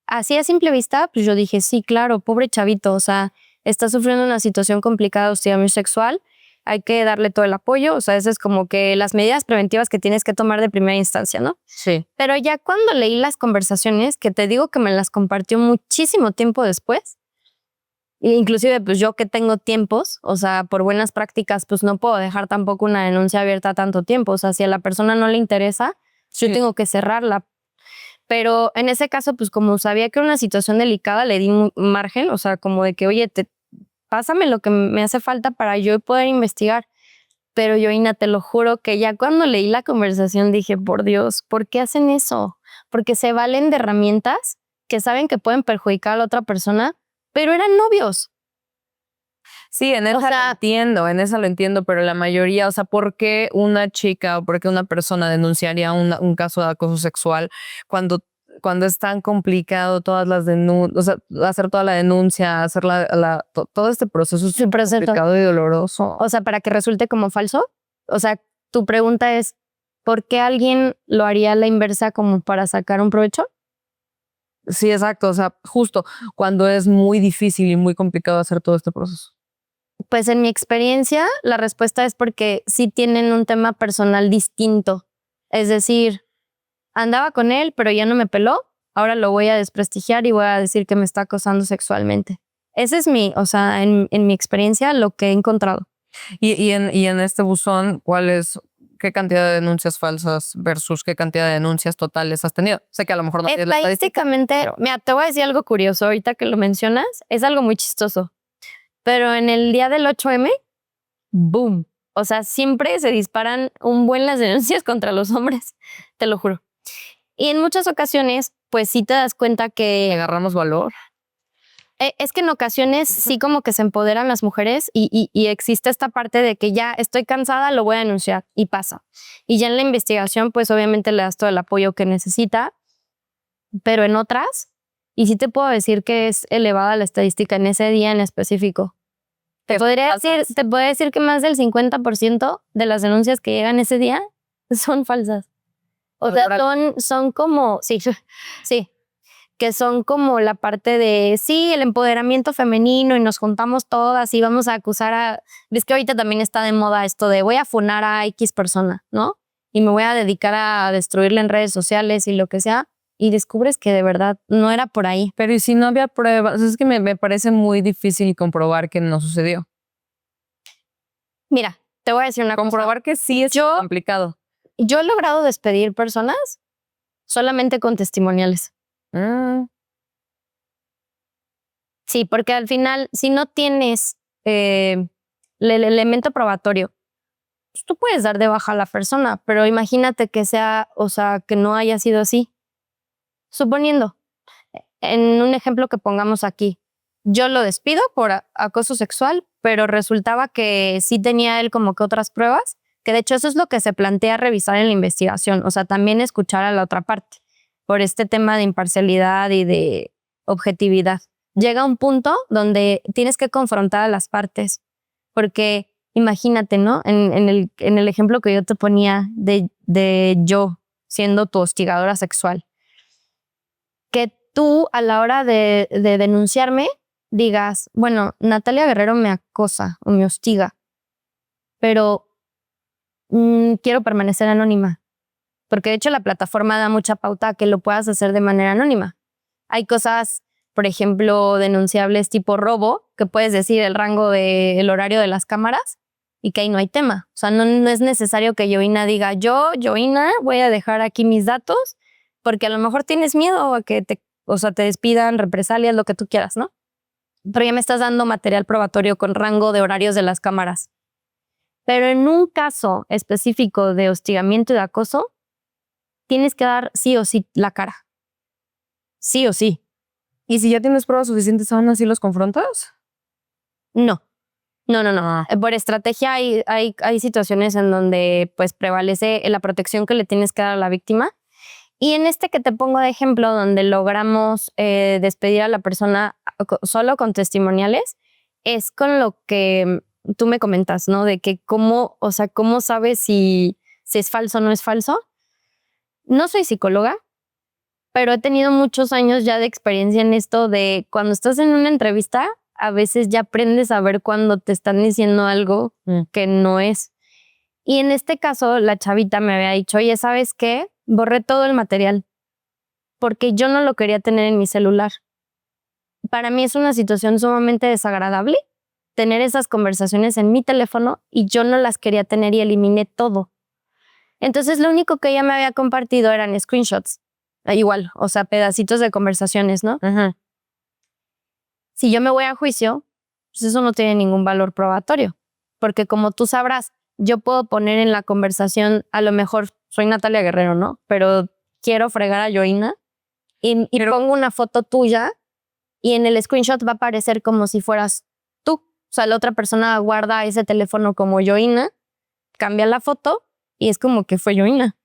así a simple vista, pues yo dije, sí, claro, pobre chavito, o sea, está sufriendo una situación complicada de hostigamiento sexual, hay que darle todo el apoyo, o sea, eso es como que las medidas preventivas que tienes que tomar de primera instancia, ¿no? Sí. Pero ya cuando leí las conversaciones, que te digo que me las compartió muchísimo tiempo después, inclusive pues yo que tengo tiempos, o sea, por buenas prácticas, pues no puedo dejar tampoco una denuncia abierta tanto tiempo, o sea, si a la persona no le interesa, yo tengo que cerrarla. Pero en ese caso, pues como sabía que era una situación delicada, le di margen, o sea, como de que, oye, pásame lo que me hace falta para yo poder investigar. Pero yo, Ina, te lo juro que ya cuando leí la conversación dije, por Dios, ¿por qué hacen eso? Porque se valen de herramientas que saben que pueden perjudicar a la otra persona, pero eran novios. Sí, en esa lo entiendo, pero la mayoría, o sea, ¿por qué una chica o por qué una persona denunciaría un caso de acoso sexual cuando es tan complicado todas las denuncias, o sea, hacer toda la denuncia, hacer todo este proceso es complicado y doloroso? O sea, para que resulte como falso. O sea, tu pregunta es, ¿por qué alguien lo haría a la inversa como para sacar un provecho? Sí, exacto. O sea, justo cuando es muy difícil y muy complicado hacer todo este proceso. Pues en mi experiencia, la respuesta es porque sí tienen un tema personal distinto. Es decir, andaba con él, pero ya no me peló. Ahora lo voy a desprestigiar y voy a decir que me está acosando sexualmente. Ese es o sea, en mi experiencia, lo que he encontrado. Y en este buzón, qué cantidad de denuncias falsas versus qué cantidad de denuncias totales has tenido? Sé que a lo mejor no tienes la estadística. Estadísticamente, mira, te voy a decir algo curioso. Ahorita que lo mencionas, es algo muy chistoso. Pero en el día del 8M, ¡boom! O sea, siempre se disparan un buen las denuncias contra los hombres, te lo juro. Y en muchas ocasiones, pues sí te das cuenta que Agarramos valor. es que en ocasiones sí como que se empoderan las mujeres y existe esta parte de que ya estoy cansada, lo voy a denunciar y pasa. Y ya en la investigación, pues obviamente le das todo el apoyo que necesita, pero en otras, y sí te puedo decir que es elevada la estadística en ese día en específico. Te podría decir que más del 50% de las denuncias que llegan ese día son falsas. O sea, son como, sí, que son como la parte de, sí, el empoderamiento femenino y nos juntamos todas y vamos a acusar a... Ves que ahorita también está de moda esto de voy a funar a X persona, ¿no? Y me voy a dedicar a destruirla en redes sociales y lo que sea. Y descubres que de verdad no era por ahí. Pero ¿y si no había pruebas? Es que me parece muy difícil comprobar que no sucedió. Mira, te voy a decir una cosa. Comprobar que sí es complicado. Yo he logrado despedir personas solamente con testimoniales. Sí, porque al final, si no tienes el elemento probatorio, pues tú puedes dar de baja a la persona, pero imagínate que sea, o sea, que no haya sido así. Suponiendo, en un ejemplo que pongamos aquí, yo lo despido por acoso sexual, pero resultaba que sí tenía él como que otras pruebas, que de hecho eso es lo que se plantea revisar en la investigación, o sea, también escuchar a la otra parte por este tema de imparcialidad y de objetividad. Llega un punto donde tienes que confrontar a las partes, porque imagínate, ¿no? En el ejemplo que yo te ponía de yo siendo tu hostigadora sexual, que tú a la hora de denunciarme digas, bueno, Natalia Guerrero me acosa o me hostiga, pero quiero permanecer anónima. Porque de hecho la plataforma da mucha pauta a que lo puedas hacer de manera anónima. Hay cosas, por ejemplo, denunciables tipo robo, que puedes decir el rango del horario de las cámaras y que ahí no hay tema. O sea, no es necesario que Yoina diga, Yoina, voy a dejar aquí mis datos porque a lo mejor tienes miedo a que te despidan, represalias, lo que tú quieras, ¿no? Pero ya me estás dando material probatorio con rango de horarios de las cámaras. Pero en un caso específico de hostigamiento y de acoso, tienes que dar sí o sí la cara. Sí o sí. ¿Y si ya tienes pruebas suficientes, aún así los confrontas? No. Por estrategia hay situaciones en donde pues prevalece la protección que le tienes que dar a la víctima. Y en este que te pongo de ejemplo, donde logramos despedir a la persona solo con testimoniales, es con lo que tú me comentas, ¿no? De que cómo sabes si es falso o no es falso. No soy psicóloga, pero he tenido muchos años ya de experiencia en esto de cuando estás en una entrevista, a veces ya aprendes a ver cuando te están diciendo algo que no es. Y en este caso, la chavita me había dicho, oye, ¿sabes qué? Borré todo el material porque yo no lo quería tener en mi celular. Para mí es una situación sumamente desagradable tener esas conversaciones en mi teléfono y yo no las quería tener y eliminé todo. Entonces, lo único que ella me había compartido eran screenshots. Igual, o sea, pedacitos de conversaciones, ¿no? Uh-huh. Si yo me voy a juicio, pues eso no tiene ningún valor probatorio. Porque como tú sabrás, yo puedo poner en la conversación, a lo mejor soy Natalia Guerrero, ¿no? Pero quiero fregar a Yoina y pongo una foto tuya y en el screenshot va a aparecer como si fueras tú. O sea, la otra persona guarda ese teléfono como Yoina, cambia la foto y es como que fue Yoina.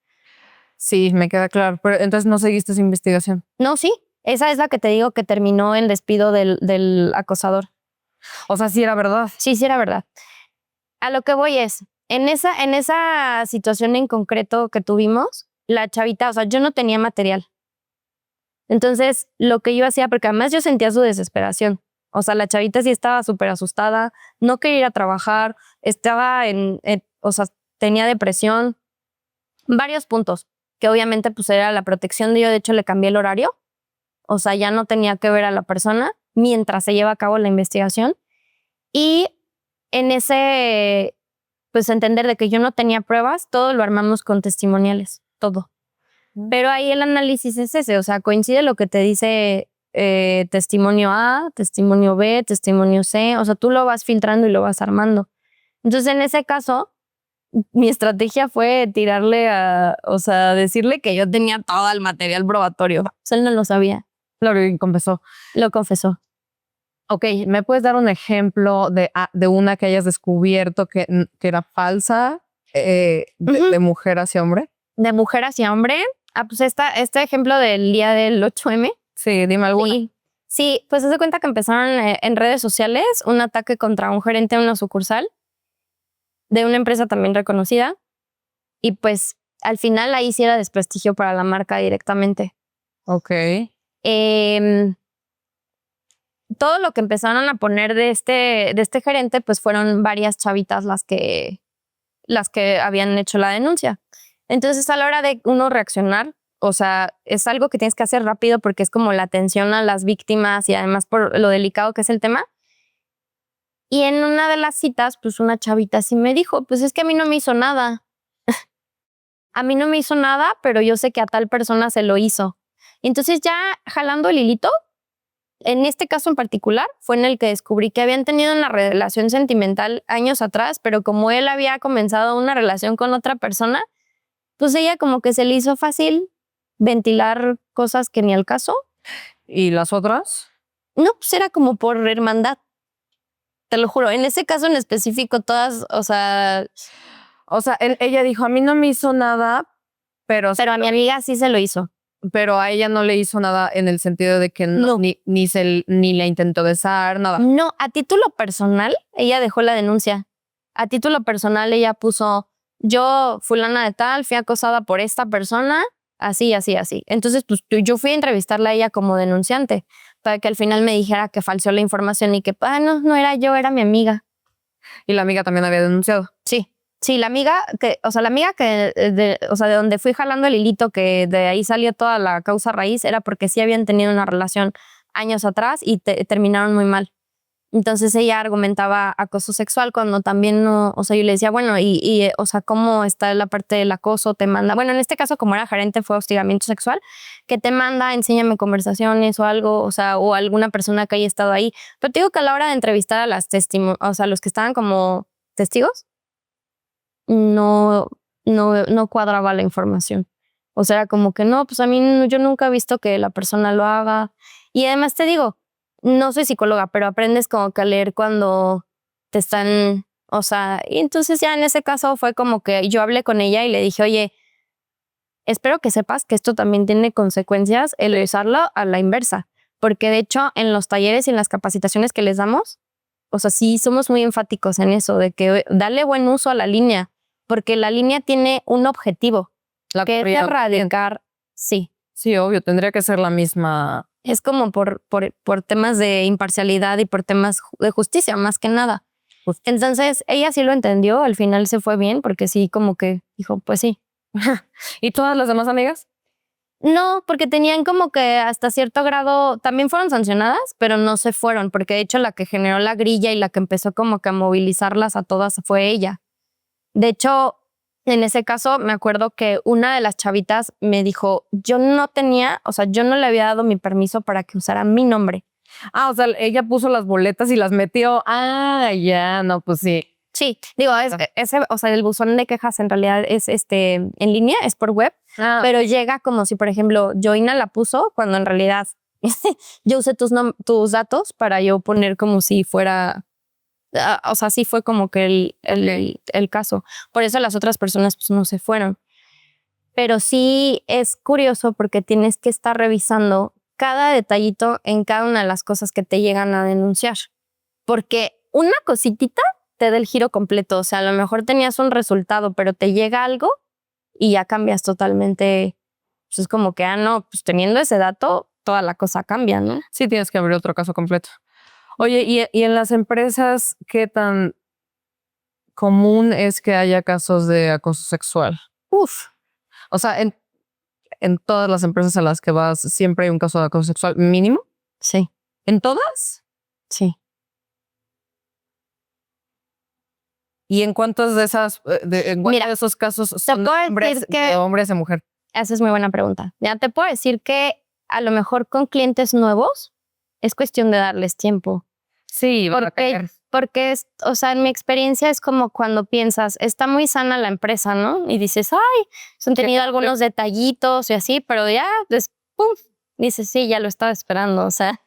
Sí, me queda claro. Pero entonces no seguiste esa investigación. No, sí. Esa es la que te digo que terminó el despido del acosador. O sea, sí era verdad. Sí era verdad. A lo que voy es, en esa situación en concreto que tuvimos, la chavita, o sea, yo no tenía material. Entonces, lo que yo hacía, porque además yo sentía su desesperación. O sea, la chavita sí estaba súper asustada, no quería ir a trabajar, estaba o sea, tenía depresión. Varios puntos, que obviamente pues era la protección de yo. De hecho, le cambié el horario. O sea, ya no tenía que ver a la persona mientras se lleva a cabo la investigación. Y en ese, pues entender de que yo no tenía pruebas, todo lo armamos con testimoniales, todo. Pero ahí el análisis es ese, o sea, coincide lo que te dice testimonio A, testimonio B, testimonio C, o sea, tú lo vas filtrando y lo vas armando. Entonces, en ese caso, mi estrategia fue tirarle o sea, decirle que yo tenía todo el material probatorio. O sea, él no lo sabía. Claro, y confesó. Lo confesó. Ok, ¿me puedes dar un ejemplo de una que hayas descubierto que era falsa de mujer hacia hombre? De mujer hacia hombre. Pues este ejemplo del día del 8M. Sí, dime alguna. Sí, pues se da cuenta que empezaron en redes sociales un ataque contra un gerente de una sucursal de una empresa también reconocida. Y pues al final ahí sí era desprestigio para la marca directamente. Ok. Todo lo que empezaron a poner de este gerente, pues fueron varias chavitas las que habían hecho la denuncia. Entonces, a la hora de uno reaccionar, o sea, es algo que tienes que hacer rápido porque es como la atención a las víctimas y además por lo delicado que es el tema. Y en una de las citas, pues una chavita sí me dijo, pues es que a mí no me hizo nada. A mí no me hizo nada, pero yo sé que a tal persona se lo hizo. Entonces ya jalando el hilito, en este caso en particular, fue en el que descubrí que habían tenido una relación sentimental años atrás, pero como él había comenzado una relación con otra persona, pues ella como que se le hizo fácil ventilar cosas que ni al caso. ¿Y las otras? No, pues era como por hermandad. Te lo juro. En ese caso en específico, todas, o sea, Ella dijo, a mí no me hizo nada, pero a mi amiga sí se lo hizo. Pero a ella no le hizo nada en el sentido de que no. ni la intentó besar, nada. No, a título personal, ella dejó la denuncia. A título personal, ella puso, yo, fulana de tal, fui acosada por esta persona, así, así, así. Entonces, pues yo fui a entrevistarla a ella como denunciante para que al final me dijera que falseó la información y que, no era yo, era mi amiga. Y la amiga también había denunciado. Sí. Sí, la amiga que de donde fui jalando el hilito, que de ahí salió toda la causa raíz, era porque sí habían tenido una relación años atrás y terminaron muy mal. Entonces ella argumentaba acoso sexual cuando también no, o sea, yo le decía, bueno, o sea, ¿cómo está la parte del acoso? Te manda, bueno, en este caso como era gerente fue hostigamiento sexual, que te manda, enséñame conversaciones o algo, o sea, o alguna persona que haya estado ahí. Pero te digo que a la hora de entrevistar a las o sea, los que estaban como testigos, no cuadraba la información. O sea, como que no, pues a mí yo nunca he visto que la persona lo haga. Y además te digo, no soy psicóloga, pero aprendes como que a leer cuando te están, o sea, y entonces ya en ese caso fue como que yo hablé con ella y le dije, oye, espero que sepas que esto también tiene consecuencias el usarlo a la inversa, porque de hecho en los talleres y en las capacitaciones que les damos, o sea, sí somos muy enfáticos en eso, de que dale buen uso a la línea, porque la línea tiene un objetivo, que es erradicar, sí. Sí, obvio, tendría que ser la misma. Es como por temas de imparcialidad y por temas de justicia, más que nada. Entonces, ella sí lo entendió, al final se fue bien, porque sí, como que dijo, pues sí. ¿Y todas las demás amigas? No, porque tenían como que hasta cierto grado, también fueron sancionadas, pero no se fueron, porque de hecho la que generó la grilla y la que empezó como que a movilizarlas a todas fue ella. De hecho, en ese caso me acuerdo que una de las chavitas me dijo, yo no le había dado mi permiso para que usara mi nombre. O sea, ella puso las boletas y las metió. Ya, no, pues sí. Sí, digo, o sea, el buzón de quejas en realidad es en línea, es por web, pero llega como si, por ejemplo, Joina la puso cuando en realidad yo usé tus datos para yo poner como si fuera, o sea, sí fue como que el caso. Por eso las otras personas pues no se fueron. Pero sí es curioso porque tienes que estar revisando cada detallito en cada una de las cosas que te llegan a denunciar. Porque una cositita te da el giro completo. O sea, a lo mejor tenías un resultado, pero te llega algo y ya cambias totalmente. Pues es como que, no, pues teniendo ese dato, toda la cosa cambia, ¿no? Sí, tienes que abrir otro caso completo. Oye, y en las empresas, ¿qué tan común es que haya casos de acoso sexual? O sea, en todas las empresas a las que vas, ¿siempre hay un caso de acoso sexual mínimo? Sí. ¿En todas? Sí. ¿Y en cuántos de esas, Mira, de esos casos son de hombres y mujer? Esa es muy buena pregunta. Ya te puedo decir que a lo mejor con clientes nuevos es cuestión de darles tiempo. Sí, van a caer. porque o sea, en mi experiencia es como cuando piensas, está muy sana la empresa, ¿no? Y dices, ay, han tenido algunos detallitos y así, pero ya, pum, dices, sí, ya lo estaba esperando, o sea,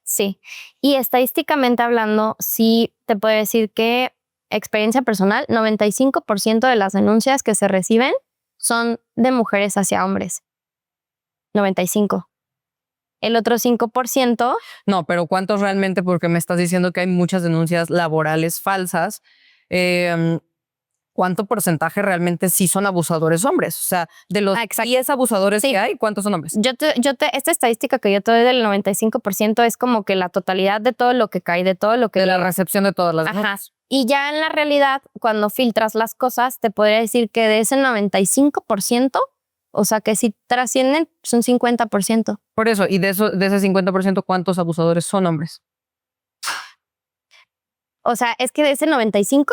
sí. Y estadísticamente hablando, sí te puedo decir que, experiencia personal, 95% de las denuncias que se reciben son de mujeres hacia hombres. 95%. El otro 5%. No, pero ¿cuántos realmente? Porque me estás diciendo que hay muchas denuncias laborales falsas. ¿Cuánto porcentaje realmente sí son abusadores hombres? O sea, de los 10 abusadores que hay, ¿cuántos son hombres? Esta estadística que yo te doy del 95% es como que la totalidad de todo lo que cae, de todo lo que... De la recepción de todas las denuncias. Y ya en la realidad, cuando filtras las cosas, te podría decir que de ese 95%, o sea, que si trascienden, son 50%. Por eso, y de ese 50%, ¿cuántos abusadores son hombres? O sea, es que de ese 95%,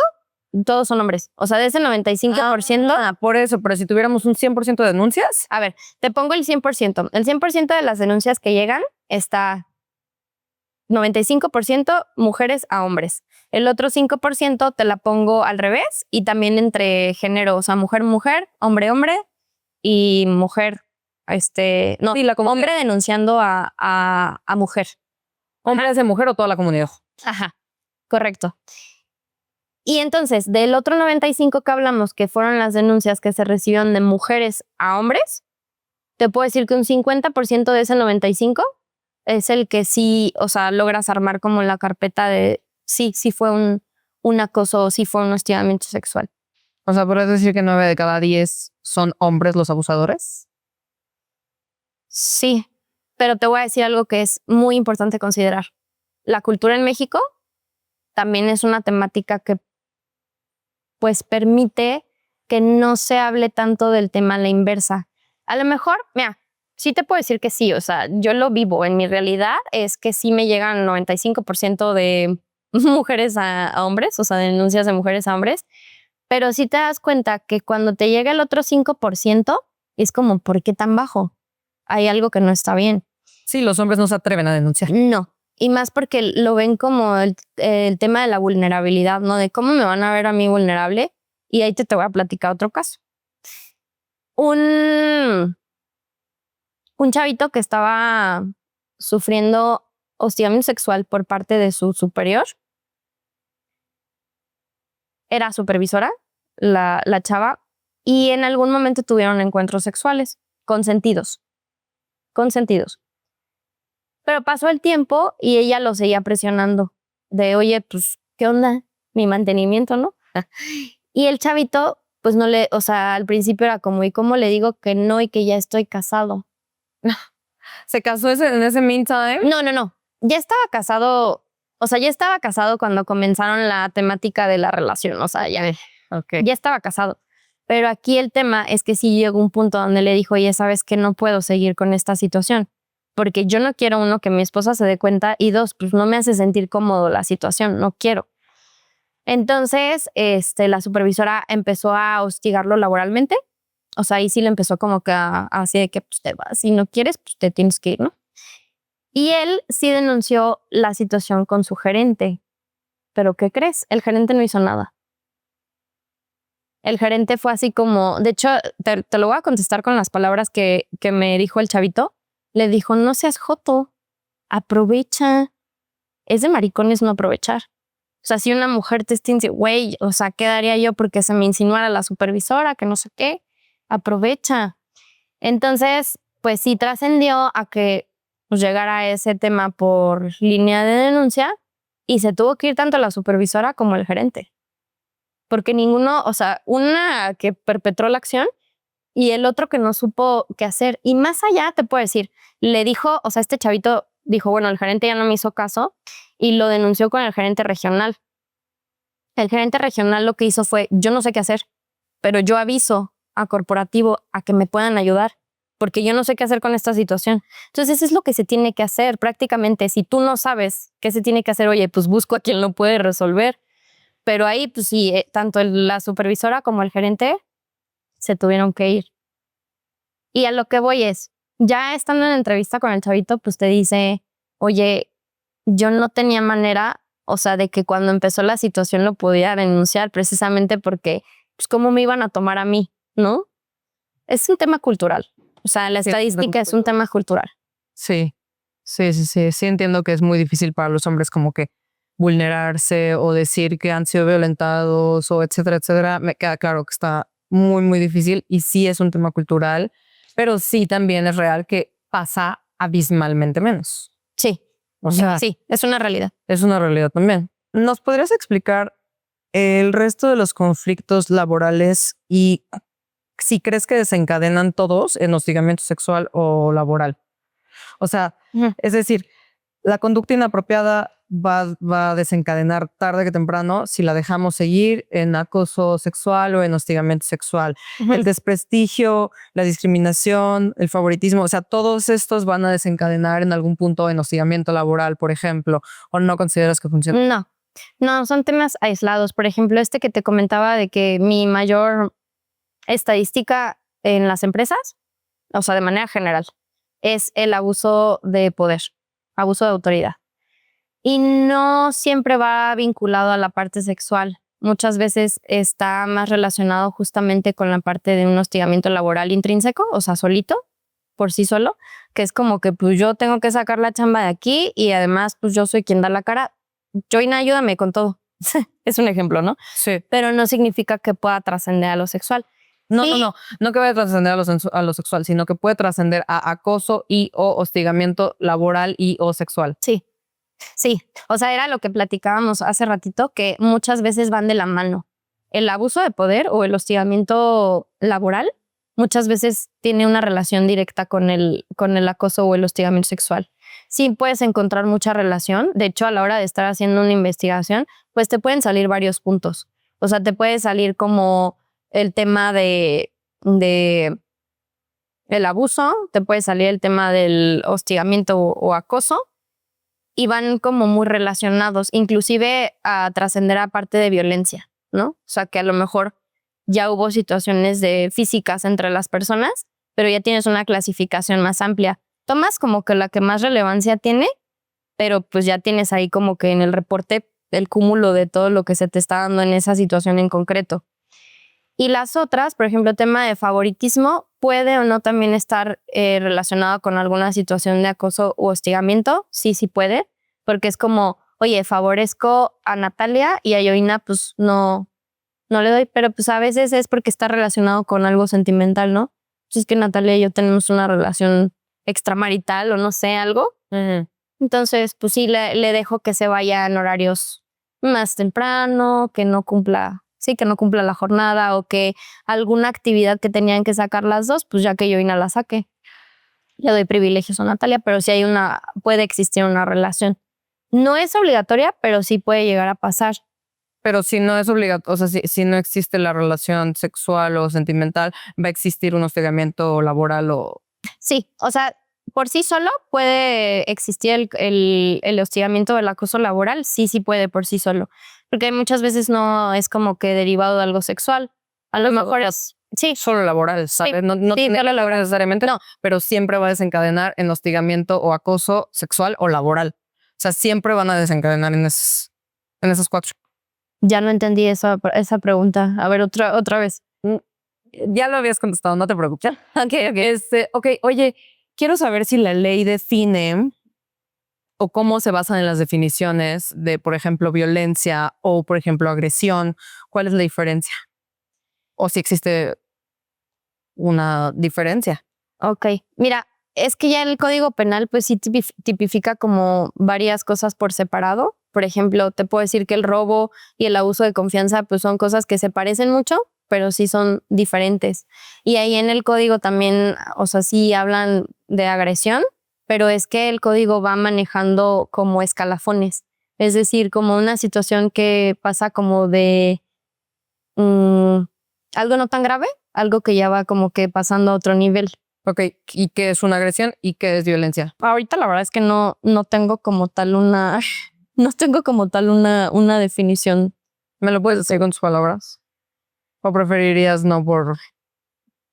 todos son hombres. O sea, de ese 95%. Por eso, pero si tuviéramos un 100% de denuncias. A ver, te pongo el 100%. El 100% de las denuncias que llegan está 95% mujeres a hombres. El otro 5% te la pongo al revés y también entre género, o sea, mujer-mujer, hombre-hombre y mujer, no, Sí, hombre denunciando a mujer. ¿Hombre hacia mujer o toda la comunidad? Ajá, correcto. Y entonces, del otro 95 que hablamos, que fueron las denuncias que se recibieron de mujeres a hombres, te puedo decir que un 50% de ese 95 es el que sí, o sea, logras armar como la carpeta de sí fue un acoso o sí fue un hostigamiento sexual. O sea, ¿podrías decir que 9 de cada 10 son hombres los abusadores? Sí, pero te voy a decir algo que es muy importante considerar. La cultura en México también es una temática que pues permite que no se hable tanto del tema a la inversa. A lo mejor, mira, sí te puedo decir que sí, o sea, yo lo vivo. En mi realidad es que sí me llegan 95% de mujeres a hombres, o sea, denuncias de mujeres a hombres, pero sí te das cuenta que cuando te llega el otro 5%, es como, ¿por qué tan bajo? Hay algo que no está bien. Sí, los hombres no se atreven a denunciar. No, y más porque lo ven como el tema de la vulnerabilidad, ¿no? De cómo me van a ver a mí vulnerable. Y ahí te voy a platicar otro caso. Un chavito que estaba sufriendo hostigamiento sexual por parte de su superior. Era supervisora, la chava, y en algún momento tuvieron encuentros sexuales consentidos. Pero pasó el tiempo y ella lo seguía presionando de, oye, pues, ¿qué onda? Mi mantenimiento, ¿no? Y el chavito, pues no o sea, al principio era como, ¿y cómo le digo que no y que ya estoy casado? ¿Se casó en ese meantime? No. Ya estaba casado, o sea, ya estaba casado cuando comenzaron la temática de la relación, o sea, ya estaba casado. Pero aquí el tema es que sí llegó un punto donde le dijo, oye, ¿sabes qué? No puedo seguir con esta situación. Porque yo no quiero, uno, que mi esposa se dé cuenta y dos, pues no me hace sentir cómodo la situación, no quiero. Entonces, la supervisora empezó a hostigarlo laboralmente. O sea, ahí sí le empezó como que así de que pues, te vas, si no quieres, pues te tienes que ir, ¿no? Y él sí denunció la situación con su gerente. ¿Pero qué crees? El gerente no hizo nada. El gerente fue así como, de hecho, te lo voy a contestar con las palabras que me dijo el chavito. Le dijo, no seas joto, aprovecha. Es de maricones no aprovechar. O sea, si una mujer te dice, güey, o sea, ¿qué daría yo porque se me insinuara la supervisora, que no sé qué? Aprovecha. Entonces, pues sí trascendió a que pues, llegara ese tema por línea de denuncia y se tuvo que ir tanto la supervisora como el gerente. Porque ninguno, o sea, una que perpetró la acción y el otro que no supo qué hacer. Y más allá, te puedo decir, le dijo, o sea, este chavito dijo, bueno, el gerente ya no me hizo caso y lo denunció con el gerente regional. El gerente regional lo que hizo fue, yo no sé qué hacer, pero yo aviso a corporativo a que me puedan ayudar porque yo no sé qué hacer con esta situación. Entonces, eso es lo que se tiene que hacer prácticamente. Si tú no sabes qué se tiene que hacer, oye, pues busco a quien lo puede resolver. Pero ahí, pues sí, tanto la supervisora como el gerente se tuvieron que ir. Y a lo que voy es, ya estando en la entrevista con el chavito, pues te dice, oye, yo no tenía manera, O sea, de que cuando empezó la situación lo podía denunciar precisamente porque, pues, ¿cómo me iban a tomar a mí? ¿No? Es un tema cultural. O sea, la estadística es un tema cultural. Sí, sí entiendo que es muy difícil para los hombres como que vulnerarse o decir que han sido violentados o etcétera, etcétera. Me queda claro que está muy, muy difícil y sí es un tema cultural, pero sí también es real que pasa abismalmente menos. Sí, O sea, sí, es una realidad. es una realidad también. ¿Nos podrías explicar el resto de los conflictos laborales y si crees que desencadenan todos en hostigamiento sexual o laboral? O sea, es decir, la conducta inapropiada va a desencadenar tarde que temprano si la dejamos seguir en acoso sexual o en hostigamiento sexual. El desprestigio, la discriminación, el favoritismo, o sea, todos estos van a desencadenar en algún punto en hostigamiento laboral, por ejemplo, ¿o no consideras que funciona? No, son temas aislados. Por ejemplo, este que te comentaba de que mi mayor estadística en las empresas, o sea, de manera general, es el abuso de poder, abuso de autoridad. Y no siempre va vinculado a la parte sexual. Muchas veces está más relacionado justamente con la parte de un hostigamiento laboral intrínseco, o sea, solito, por sí solo, que es como que pues yo tengo que sacar la chamba de aquí y además pues yo soy quien da la cara. Joina, ayúdame con todo. Es un ejemplo, ¿no? Sí. Pero no significa que pueda trascender a lo sexual. No, Sí. no que vaya a trascender a lo sexual, sino que puede trascender a acoso y o hostigamiento laboral y o sexual. Sí, o sea, era lo que platicábamos hace ratito, que muchas veces van de la mano. El abuso de poder o el hostigamiento laboral muchas veces tiene una relación directa con el acoso o el hostigamiento sexual. Sí, puedes encontrar mucha relación. De hecho, a la hora de estar haciendo una investigación, pues te pueden salir varios puntos. O sea, te puede salir como el tema de el abuso, te puede salir el tema del hostigamiento o acoso, y van como muy relacionados, inclusive a trascender a parte de violencia, ¿no? O sea, que a lo mejor ya hubo situaciones de físicas entre las personas, pero ya tienes una clasificación más amplia. Tomas como que la que más relevancia tiene, pero pues ya tienes ahí como que en el reporte el cúmulo de todo lo que se te está dando en esa situación en concreto. Y las otras, por ejemplo, el tema de favoritismo, puede o no también estar relacionado con alguna situación de acoso u hostigamiento. Sí puede, porque es como, oye, favorezco a Natalia y a Joina, pues no le doy, pero pues a veces es porque está relacionado con algo sentimental, ¿no? Pues es que Natalia y yo tenemos una relación extramarital o no sé, algo. Entonces, pues sí, le dejo que se vaya en horarios más temprano, que no cumpla la jornada o que alguna actividad que tenían que sacar las dos, pues ya que Joina la saque. Le doy privilegios a Natalia, pero sí puede existir una relación. No es obligatoria, pero sí puede llegar a pasar. Pero si no es obligatorio, o sea, si no existe la relación sexual o sentimental, va a existir un hostigamiento laboral o... Sí, o sea, por sí solo puede existir el hostigamiento o el acoso laboral, sí puede por sí solo. Porque muchas veces no es como que derivado de algo sexual. A lo mejor es... Sí. Solo laboral, ¿sabes? Sí, No tiene solo laboral necesariamente, no, pero siempre va a desencadenar en hostigamiento o acoso sexual o laboral. O sea, siempre van a desencadenar en esas cuatro. Ya no entendí esa pregunta. A ver, otra vez. Ya lo habías contestado, no te preocupes. Ok. Oye, quiero saber si la ley define o cómo se basan en las definiciones de, por ejemplo, violencia o, por ejemplo, agresión. ¿Cuál es la diferencia? O si existe una diferencia. Ok, mira, es que ya el Código Penal pues sí tipifica como varias cosas por separado. Por ejemplo, te puedo decir que el robo y el abuso de confianza pues son cosas que se parecen mucho, pero sí son diferentes. Y ahí en el código también, o sea, sí hablan de agresión, pero es que el código va manejando como escalafones. Es decir, como una situación que pasa como de algo no tan grave, algo que ya va como que pasando a otro nivel. Ok, ¿y qué es una agresión y qué es violencia? Ahorita la verdad es que no tengo como tal una una definición. ¿Me lo puedes decir con tus palabras? ¿O preferirías no por...?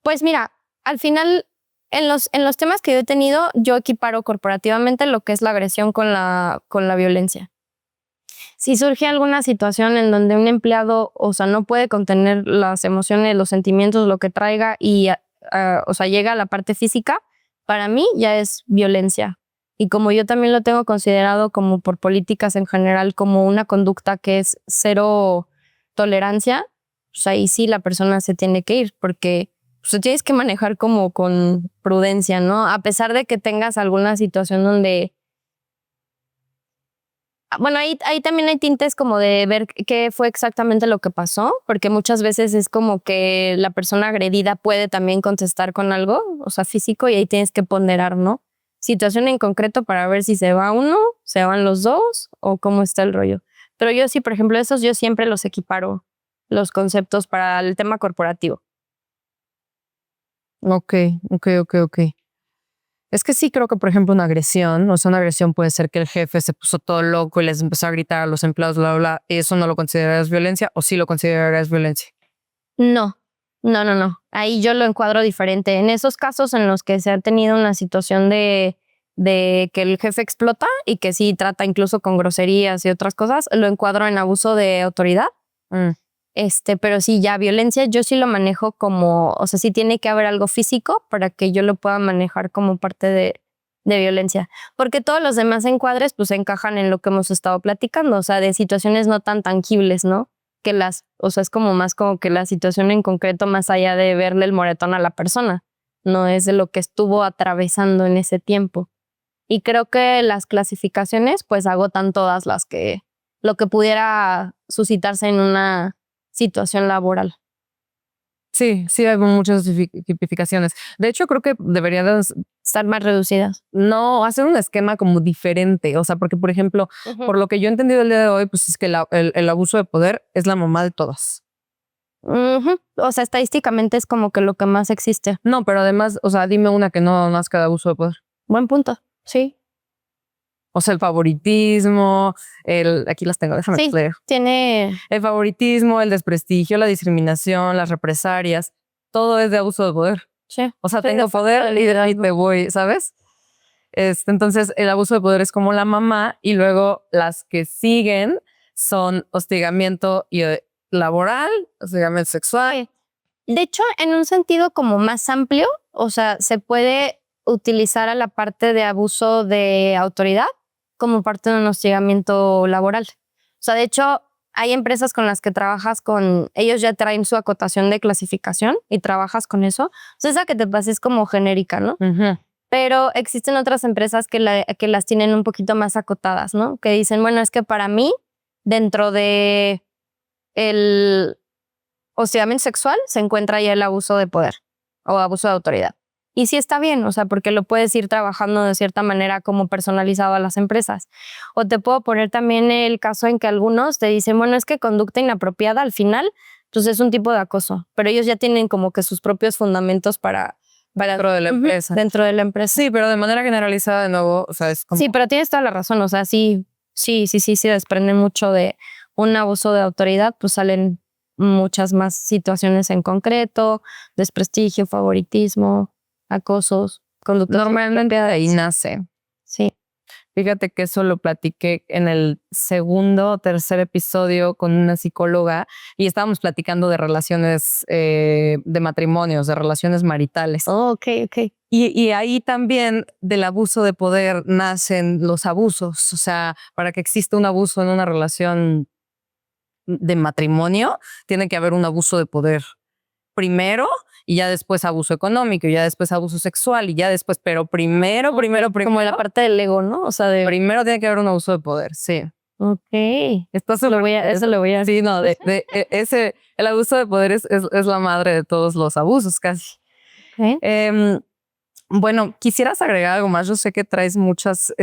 Pues mira, al final, en los temas que yo he tenido, yo equiparo corporativamente lo que es la agresión con la violencia. si surge alguna situación en donde un empleado, o sea, no puede contener las emociones, los sentimientos, lo que traiga y, o sea, llega a la parte física, para mí ya es violencia. Y como yo también lo tengo considerado como por políticas en general, como una conducta que es cero tolerancia, pues ahí sí la persona se tiene que ir porque pues, tienes que manejar como con prudencia, ¿no? A pesar de que tengas alguna situación donde... Bueno, ahí también hay tintes como de ver qué fue exactamente lo que pasó, porque muchas veces es como que la persona agredida puede también contestar con algo, o sea, físico, y ahí tienes que ponderar, ¿no? Situación en concreto para ver si se va uno, se van los dos o cómo está el rollo. Pero yo sí, por ejemplo, esos yo siempre los equiparo, los conceptos para el tema corporativo. Ok. Es que sí creo que, por ejemplo, una agresión, o sea, una agresión puede ser que el jefe se puso todo loco y les empezó a gritar a los empleados, bla, bla, bla. ¿Eso no lo consideras violencia o sí lo consideras violencia? No. Ahí yo lo encuadro diferente. En esos casos en los que se ha tenido una situación de que el jefe explota y que sí trata incluso con groserías y otras cosas, lo encuadro en abuso de autoridad. Pero sí, ya violencia yo sí lo manejo como, o sea, sí tiene que haber algo físico para que yo lo pueda manejar como parte de violencia. Porque todos los demás encuadres pues encajan en lo que hemos estado platicando, o sea, de situaciones no tan tangibles, ¿no? O sea, es como más como que la situación en concreto más allá de verle el moretón a la persona, no es de lo que estuvo atravesando en ese tiempo. Y creo que las clasificaciones pues agotan todas lo que pudiera suscitarse en una situación laboral. Sí, hay muchas tipificaciones. De hecho, creo que deberían Estar más reducidas. no hacer un esquema como diferente. O sea, porque, por ejemplo, por lo que yo he entendido el día de hoy, pues es que el abuso de poder es la mamá de todas. O sea, estadísticamente es como que lo que más existe. No, pero además, o sea, dime una que no nazca de abuso de poder. Buen punto, sí. O sea, el favoritismo, aquí las tengo, déjame Sí, leer. tiene... El favoritismo, el desprestigio, la discriminación, las represalias, todo es de abuso de poder. Sí. O sea, Sí, tengo de poder y de ahí te voy, ¿sabes? Entonces, el abuso de poder es como la mamá y luego las que siguen son hostigamiento laboral, hostigamiento sexual. De hecho, en un sentido como más amplio, o sea, se puede utilizar a la parte de abuso de autoridad como parte de un hostigamiento laboral. O sea, de hecho, hay empresas con las que trabajas ellos ya traen su acotación de clasificación y trabajas con eso. O sea, esa que te pasa es como genérica, ¿no? Pero existen otras empresas que las tienen un poquito más acotadas, ¿no? Que dicen, bueno, es que para mí, dentro de el hostigamiento sexual, se encuentra ya el abuso de poder o abuso de autoridad. Y sí está bien, o sea, porque lo puedes ir trabajando de cierta manera como personalizado a las empresas. O te puedo poner también el caso en que algunos te dicen, bueno, es que conducta inapropiada al final, pues es un tipo de acoso, pero ellos ya tienen como que sus propios fundamentos para dentro de la empresa. Dentro de la empresa. Sí, pero de manera generalizada, de nuevo, o sea, es como... Sí, pero tienes toda la razón, o sea, sí desprenden mucho de un abuso de autoridad, pues salen muchas más situaciones en concreto, desprestigio, favoritismo, acosos, conductas. Normalmente de ahí nace. Sí. Fíjate que eso lo platiqué en el segundo o tercer episodio con una psicóloga y estábamos platicando de relaciones de matrimonios, de relaciones maritales. Oh, ok. Y ahí también del abuso de poder nacen los abusos. O sea, para que exista un abuso en una relación de matrimonio, tiene que haber un abuso de poder primero y ya después abuso económico y ya después abuso sexual y ya después, pero primero. Como la parte del ego, ¿no? O sea, primero tiene que haber un abuso de poder, sí. Ok. Eso lo voy a... Sí, no, el abuso de poder es la madre de todos los abusos casi. Okay. Bueno, ¿quisieras agregar algo más? Yo sé que traes muchas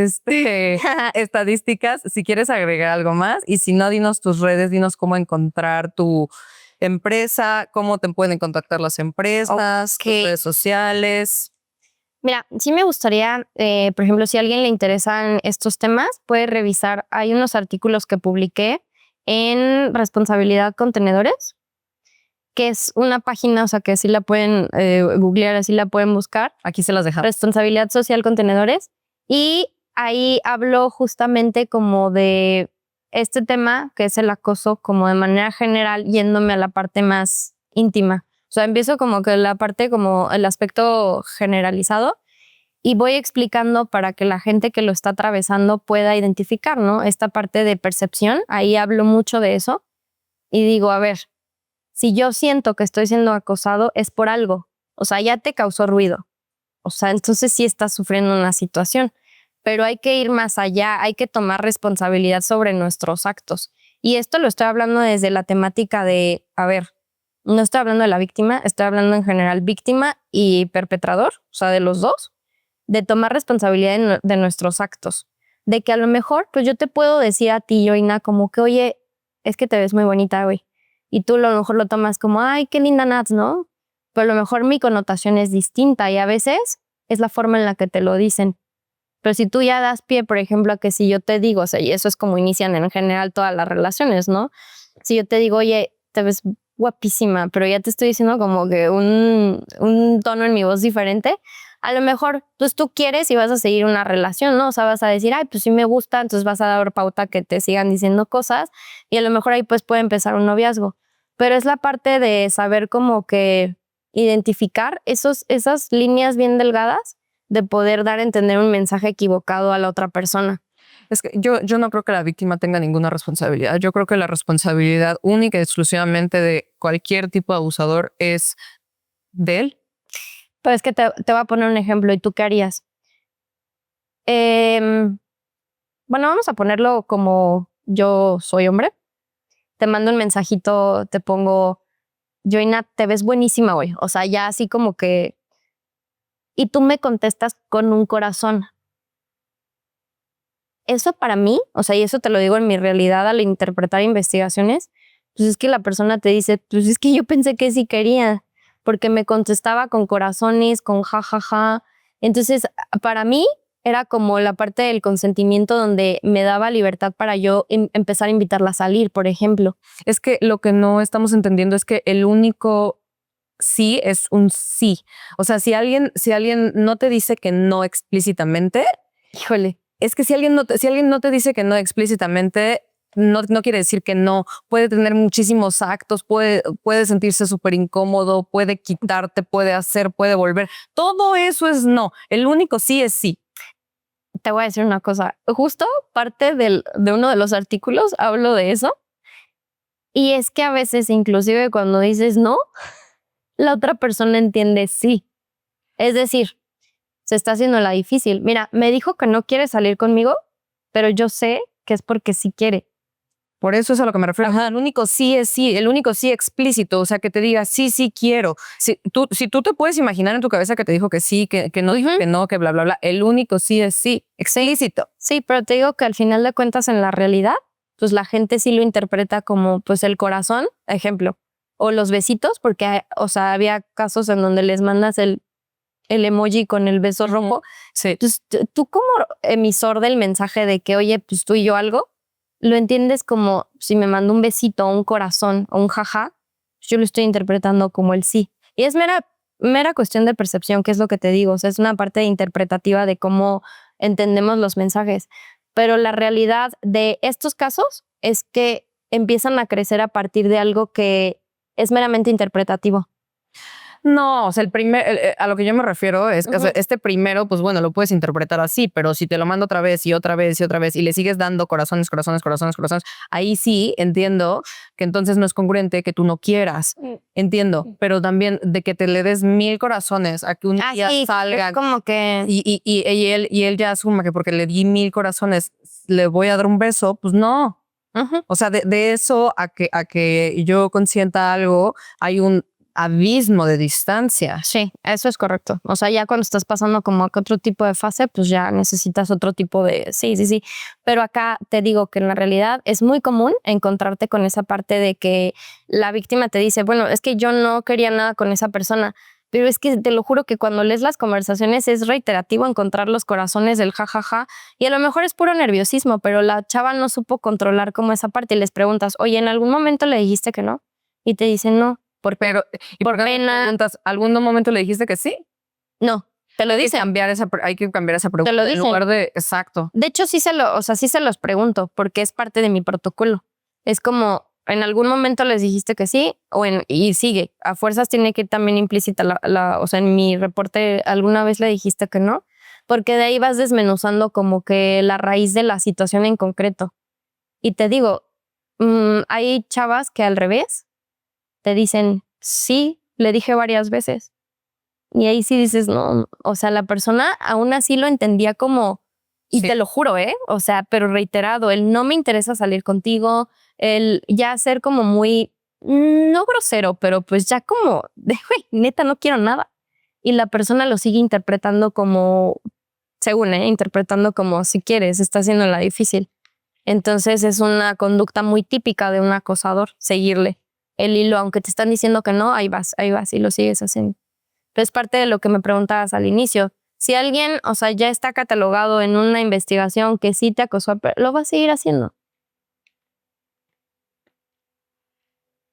estadísticas. Si quieres agregar algo más y si no, dinos tus redes, dinos cómo encontrar tu empresa, cómo te pueden contactar las empresas, tus redes sociales. Mira, sí me gustaría, por ejemplo, si a alguien le interesan estos temas, puede revisar. Hay unos artículos que publiqué en Responsabilidad Contenedores, que es una página, o sea, que así la pueden googlear, así la pueden buscar. Aquí se las dejamos. Responsabilidad Social Contenedores. Y ahí hablo justamente como de este tema, que es el acoso, como de manera general, yéndome a la parte más íntima. O sea, empiezo como que la parte, como el aspecto generalizado, y voy explicando para que la gente que lo está atravesando pueda identificar, ¿no? Esta parte de percepción, ahí hablo mucho de eso, y digo, a ver, si yo siento que estoy siendo acosado, es por algo. O sea, ya te causó ruido. O sea, entonces sí estás sufriendo una situación. Pero hay que ir más allá, hay que tomar responsabilidad sobre nuestros actos. Y esto lo estoy hablando desde la temática de, a ver, no estoy hablando de la víctima, estoy hablando en general víctima y perpetrador, o sea, de los dos, de tomar responsabilidad de nuestros actos. De que a lo mejor, pues yo te puedo decir a ti, Yoina, como que, oye, es que te ves muy bonita hoy. Y tú a lo mejor lo tomas como, ay, qué linda Nats, ¿no? Pero a lo mejor mi connotación es distinta y a veces es la forma en la que te lo dicen. Pero si tú ya das pie, por ejemplo, a que si yo te digo, o sea, y eso es como inician en general todas las relaciones, ¿no? Si yo te digo, oye, te ves guapísima, pero ya te estoy diciendo como que un tono en mi voz diferente, a lo mejor pues tú quieres y vas a seguir una relación, ¿no? O sea, vas a decir, ay, pues sí me gusta, entonces vas a dar pauta que te sigan diciendo cosas y a lo mejor ahí pues puede empezar un noviazgo. Pero es la parte de saber como que identificar esas líneas bien delgadas de poder dar a entender un mensaje equivocado a la otra persona. Es que yo no creo que la víctima tenga ninguna responsabilidad. Yo creo que la responsabilidad única y exclusivamente de cualquier tipo de abusador es de él. Pero es que te voy a poner un ejemplo. ¿Y tú qué harías? Bueno, vamos a ponerlo como yo soy hombre. Te mando un mensajito, te pongo, Joina, te ves buenísima hoy. O sea, ya así como que... Y tú me contestas con un corazón. Eso para mí, o sea, y eso te lo digo en mi realidad al interpretar investigaciones, pues es que la persona te dice, pues es que yo pensé que sí quería, porque me contestaba con corazones, con jajaja. Entonces, para mí era como la parte del consentimiento donde me daba libertad para yo empezar a invitarla a salir, por ejemplo. Es que lo que no estamos entendiendo es que el único sí es un sí. O sea, si alguien no te dice que no explícitamente, Híjole. es que si alguien no te dice que no explícitamente, no quiere decir que no. Puede tener muchísimos actos, puede sentirse súper incómodo, puede quitarte, puede hacer, puede volver. Todo eso es no. El único sí es sí. Te voy a decir una cosa. Justo parte de uno de los artículos hablo de eso. Y es que a veces, inclusive cuando dices no, la otra persona entiende sí. Es decir, se está haciendo la difícil. Mira, me dijo que no quiere salir conmigo, pero yo sé que es porque sí quiere. Por eso es a lo que me refiero. Ajá, el único sí es sí, el único sí explícito, o sea, que te diga sí, sí quiero. Si tú te puedes imaginar en tu cabeza que te dijo que sí, que no dijo que no, que bla, bla, bla, el único sí es sí, explícito. Sí, pero te digo que al final de cuentas en la realidad, pues la gente sí lo interpreta como pues el corazón, ejemplo, o los besitos, porque, o sea, había casos en donde les mandas el emoji con el beso rojo. Sí. Entonces, tú como emisor del mensaje de que, oye, pues tú y yo algo, lo entiendes como si me mando un besito o un corazón o un jaja, yo lo estoy interpretando como el sí. Y es mera cuestión de percepción, que es lo que te digo. O sea, es una parte interpretativa de cómo entendemos los mensajes. Pero la realidad de estos casos es que empiezan a crecer a partir de algo que es meramente interpretativo. No, o sea, a lo que yo me refiero es que o sea, este primero, pues bueno, lo puedes interpretar así, pero si te lo mando otra vez y otra vez y otra vez y le sigues dando corazones, ahí sí entiendo que entonces no es congruente que tú no quieras. Entiendo, pero también de que te le des 1000 corazones a que un día sí, salga es como que... y él ya asuma que porque le di 1000 corazones le voy a dar un beso, pues no. O sea, de eso a que yo consienta algo, hay un abismo de distancia. Sí, eso es correcto. O sea, ya cuando estás pasando como a otro tipo de fase, pues ya necesitas otro tipo de... Sí. Pero acá te digo que en la realidad es muy común encontrarte con esa parte de que la víctima te dice, bueno, es que yo no quería nada con esa persona. Pero es que te lo juro que cuando lees las conversaciones es reiterativo encontrar los corazones del jajaja y a lo mejor es puro nerviosismo, pero la chava no supo controlar como esa parte y les preguntas, oye, ¿en algún momento le dijiste que no? Y te dicen no. Por pena. preguntas, ¿algún momento le dijiste que sí? No. Te lo Hay que dicen. hay que cambiar esa pregunta. Te lo En dicen. lugar de, exacto. De hecho, sí se los pregunto porque es parte de mi protocolo. Es como, en algún momento les dijiste que sí y sigue. A fuerzas tiene que ir también implícita o sea, en mi reporte alguna vez le dijiste que no, porque de ahí vas desmenuzando como que la raíz de la situación en concreto. Y te digo, hay chavas que al revés te dicen, sí, le dije varias veces. Y ahí sí dices, no, o sea, la persona aún así lo entendía como, y Sí. te lo juro, o sea, pero reiterado, el no me interesa salir contigo, el ya ser como muy, no grosero, pero pues ya como, de, güey, neta, no quiero nada. Y la persona lo sigue interpretando como, según, interpretando como, si quieres, está haciendo la difícil. Entonces es una conducta muy típica de un acosador, seguirle el hilo, aunque te están diciendo que no, ahí vas y lo sigues haciendo. Pero es parte de lo que me preguntabas al inicio. Si alguien, o sea, ya está catalogado en una investigación que sí te acosó, lo va a seguir haciendo.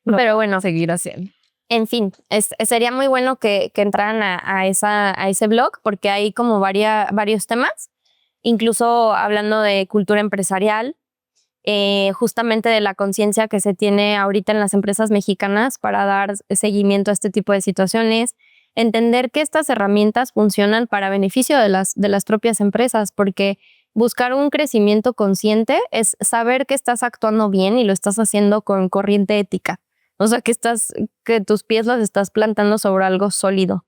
Pero bueno, Seguir haciendo. en fin, sería muy bueno que entraran a ese blog porque hay como varios temas, incluso hablando de cultura empresarial, justamente de la conciencia que se tiene ahorita en las empresas mexicanas para dar seguimiento a este tipo de situaciones, entender que estas herramientas funcionan para beneficio de las propias empresas, porque buscar un crecimiento consciente es saber que estás actuando bien y lo estás haciendo con corriente ética. O sea, que tus pies los estás plantando sobre algo sólido.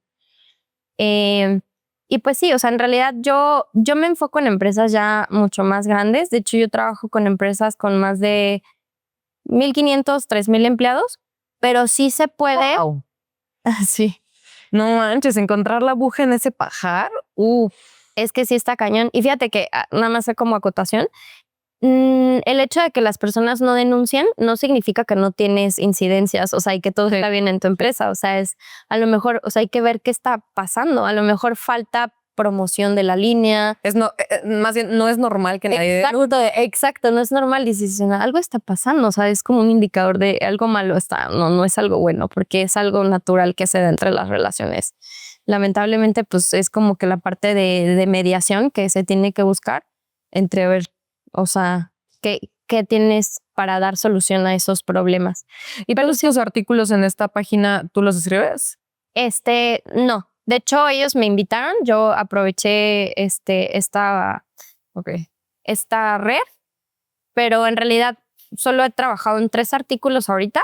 Y pues sí, o sea, en realidad yo me enfoco en empresas ya mucho más grandes. De hecho, yo trabajo con empresas con más de 1,500, 3,000 empleados, pero sí se puede. Wow. Sí. No manches, encontrar la aguja en ese pajar. Es que sí está cañón. Y fíjate que nada más como acotación, el hecho de que las personas no denuncian no significa que no tienes incidencias, o sea, y que todo está bien en tu empresa. O sea, a lo mejor, o sea, hay que ver qué está pasando. A lo mejor falta promoción de la línea. Más bien, no es normal que nadie. Exacto, no es normal. Dices, algo está pasando, o sea, es como un indicador de algo malo no es algo bueno, porque es algo natural que se da entre las relaciones. Lamentablemente, pues es como que la parte de mediación que se tiene que buscar entre ver, o sea, qué tienes para dar solución a esos problemas. ¿Y pero si los artículos en esta página tú los escribes? No. De hecho, ellos me invitaron, yo aproveché esta red, pero en realidad solo he trabajado en 3 artículos ahorita,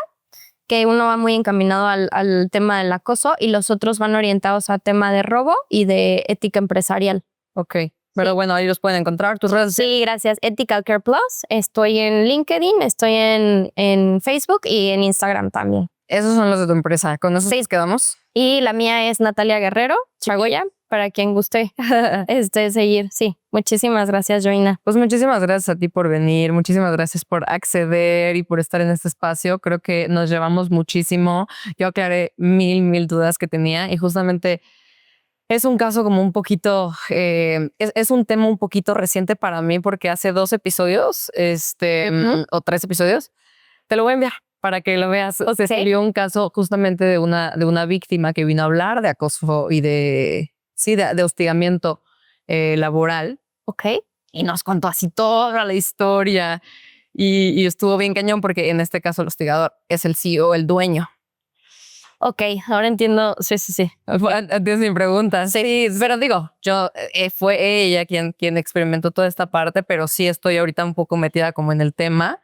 que uno va muy encaminado al tema del acoso y los otros van orientados a tema de robo y de ética empresarial. Ok. Pero bueno, ahí los pueden encontrar. ¿Tus redes? Sí, gracias. Ethical Care Plus. Estoy en LinkedIn, estoy en Facebook y en Instagram también. Esos son los de tu empresa. ¿Con esos Sí. quedamos? Y la mía es Natalia Guerrero Chagoya, para quien guste seguir. Sí, muchísimas gracias, Joina. Pues muchísimas gracias a ti por venir, muchísimas gracias por acceder y por estar en este espacio. Creo que nos llevamos muchísimo. Yo aclaré mil dudas que tenía y justamente es un caso como un poquito, es un tema un poquito reciente para mí porque hace 2 episodios, o 3 episodios, te lo voy a enviar para que lo veas. O sea, Sí. salió un caso justamente de una víctima que vino a hablar de acoso y de hostigamiento laboral. Ok. Y nos contó así toda la historia y estuvo bien cañón porque en este caso el hostigador es el CEO, el dueño. Ok, ahora entiendo. Sí. Antes mi pregunta. Sí, pero digo, fue ella quien experimentó toda esta parte, pero sí estoy ahorita un poco metida como en el tema.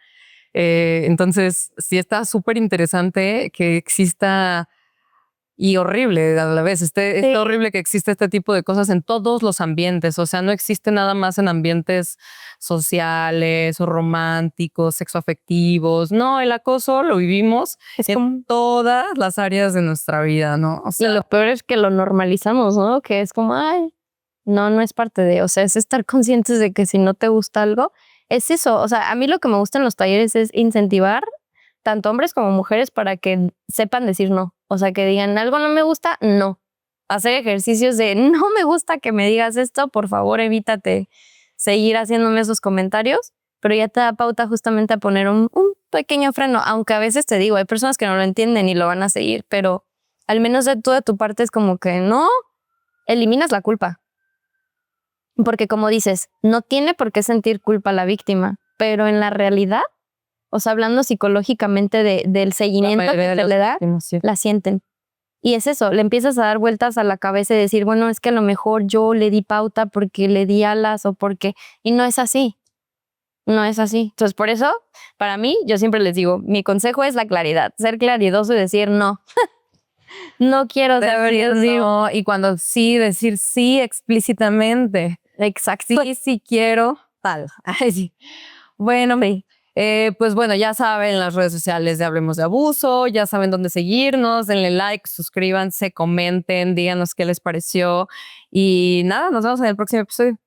Entonces, sí está súper interesante que exista y horrible a la vez. Es horrible que exista este tipo de cosas en todos los ambientes. O sea, no existe nada más en ambientes sociales o románticos, sexoafectivos. No, el acoso lo vivimos en todas las áreas de nuestra vida, ¿no? O sea, y lo peor es que lo normalizamos, ¿no? Que es como, ay, no es parte de, o sea, es estar conscientes de que si no te gusta algo, es eso. O sea, a mí lo que me gusta en los talleres es incentivar tanto hombres como mujeres para que sepan decir no. O sea, que digan algo no me gusta, no. Hacer ejercicios de no me gusta que me digas esto, por favor, evítate seguir haciéndome esos comentarios, pero ya te da pauta justamente a poner un pequeño freno, aunque a veces te digo, hay personas que no lo entienden y lo van a seguir, pero al menos tú de tu parte es como que no, eliminas la culpa. Porque como dices, no tiene por qué sentir culpa la víctima, pero en la realidad, o sea, hablando psicológicamente del seguimiento que se le da, la sienten. Y es eso, le empiezas a dar vueltas a la cabeza y decir, bueno, es que a lo mejor yo le di pauta porque le di alas o porque... Y no es así. No es así. Entonces, por eso, para mí, yo siempre les digo, mi consejo es la claridad. Ser claridoso y decir no. No quiero ser No, y cuando sí, decir sí explícitamente. Exacto. Sí quiero tal. Ay, sí. Bueno, pues bueno, ya saben las redes sociales de Hablemos de Abuso, ya saben dónde seguirnos, denle like, suscríbanse, comenten, díganos qué les pareció y nada, nos vemos en el próximo episodio.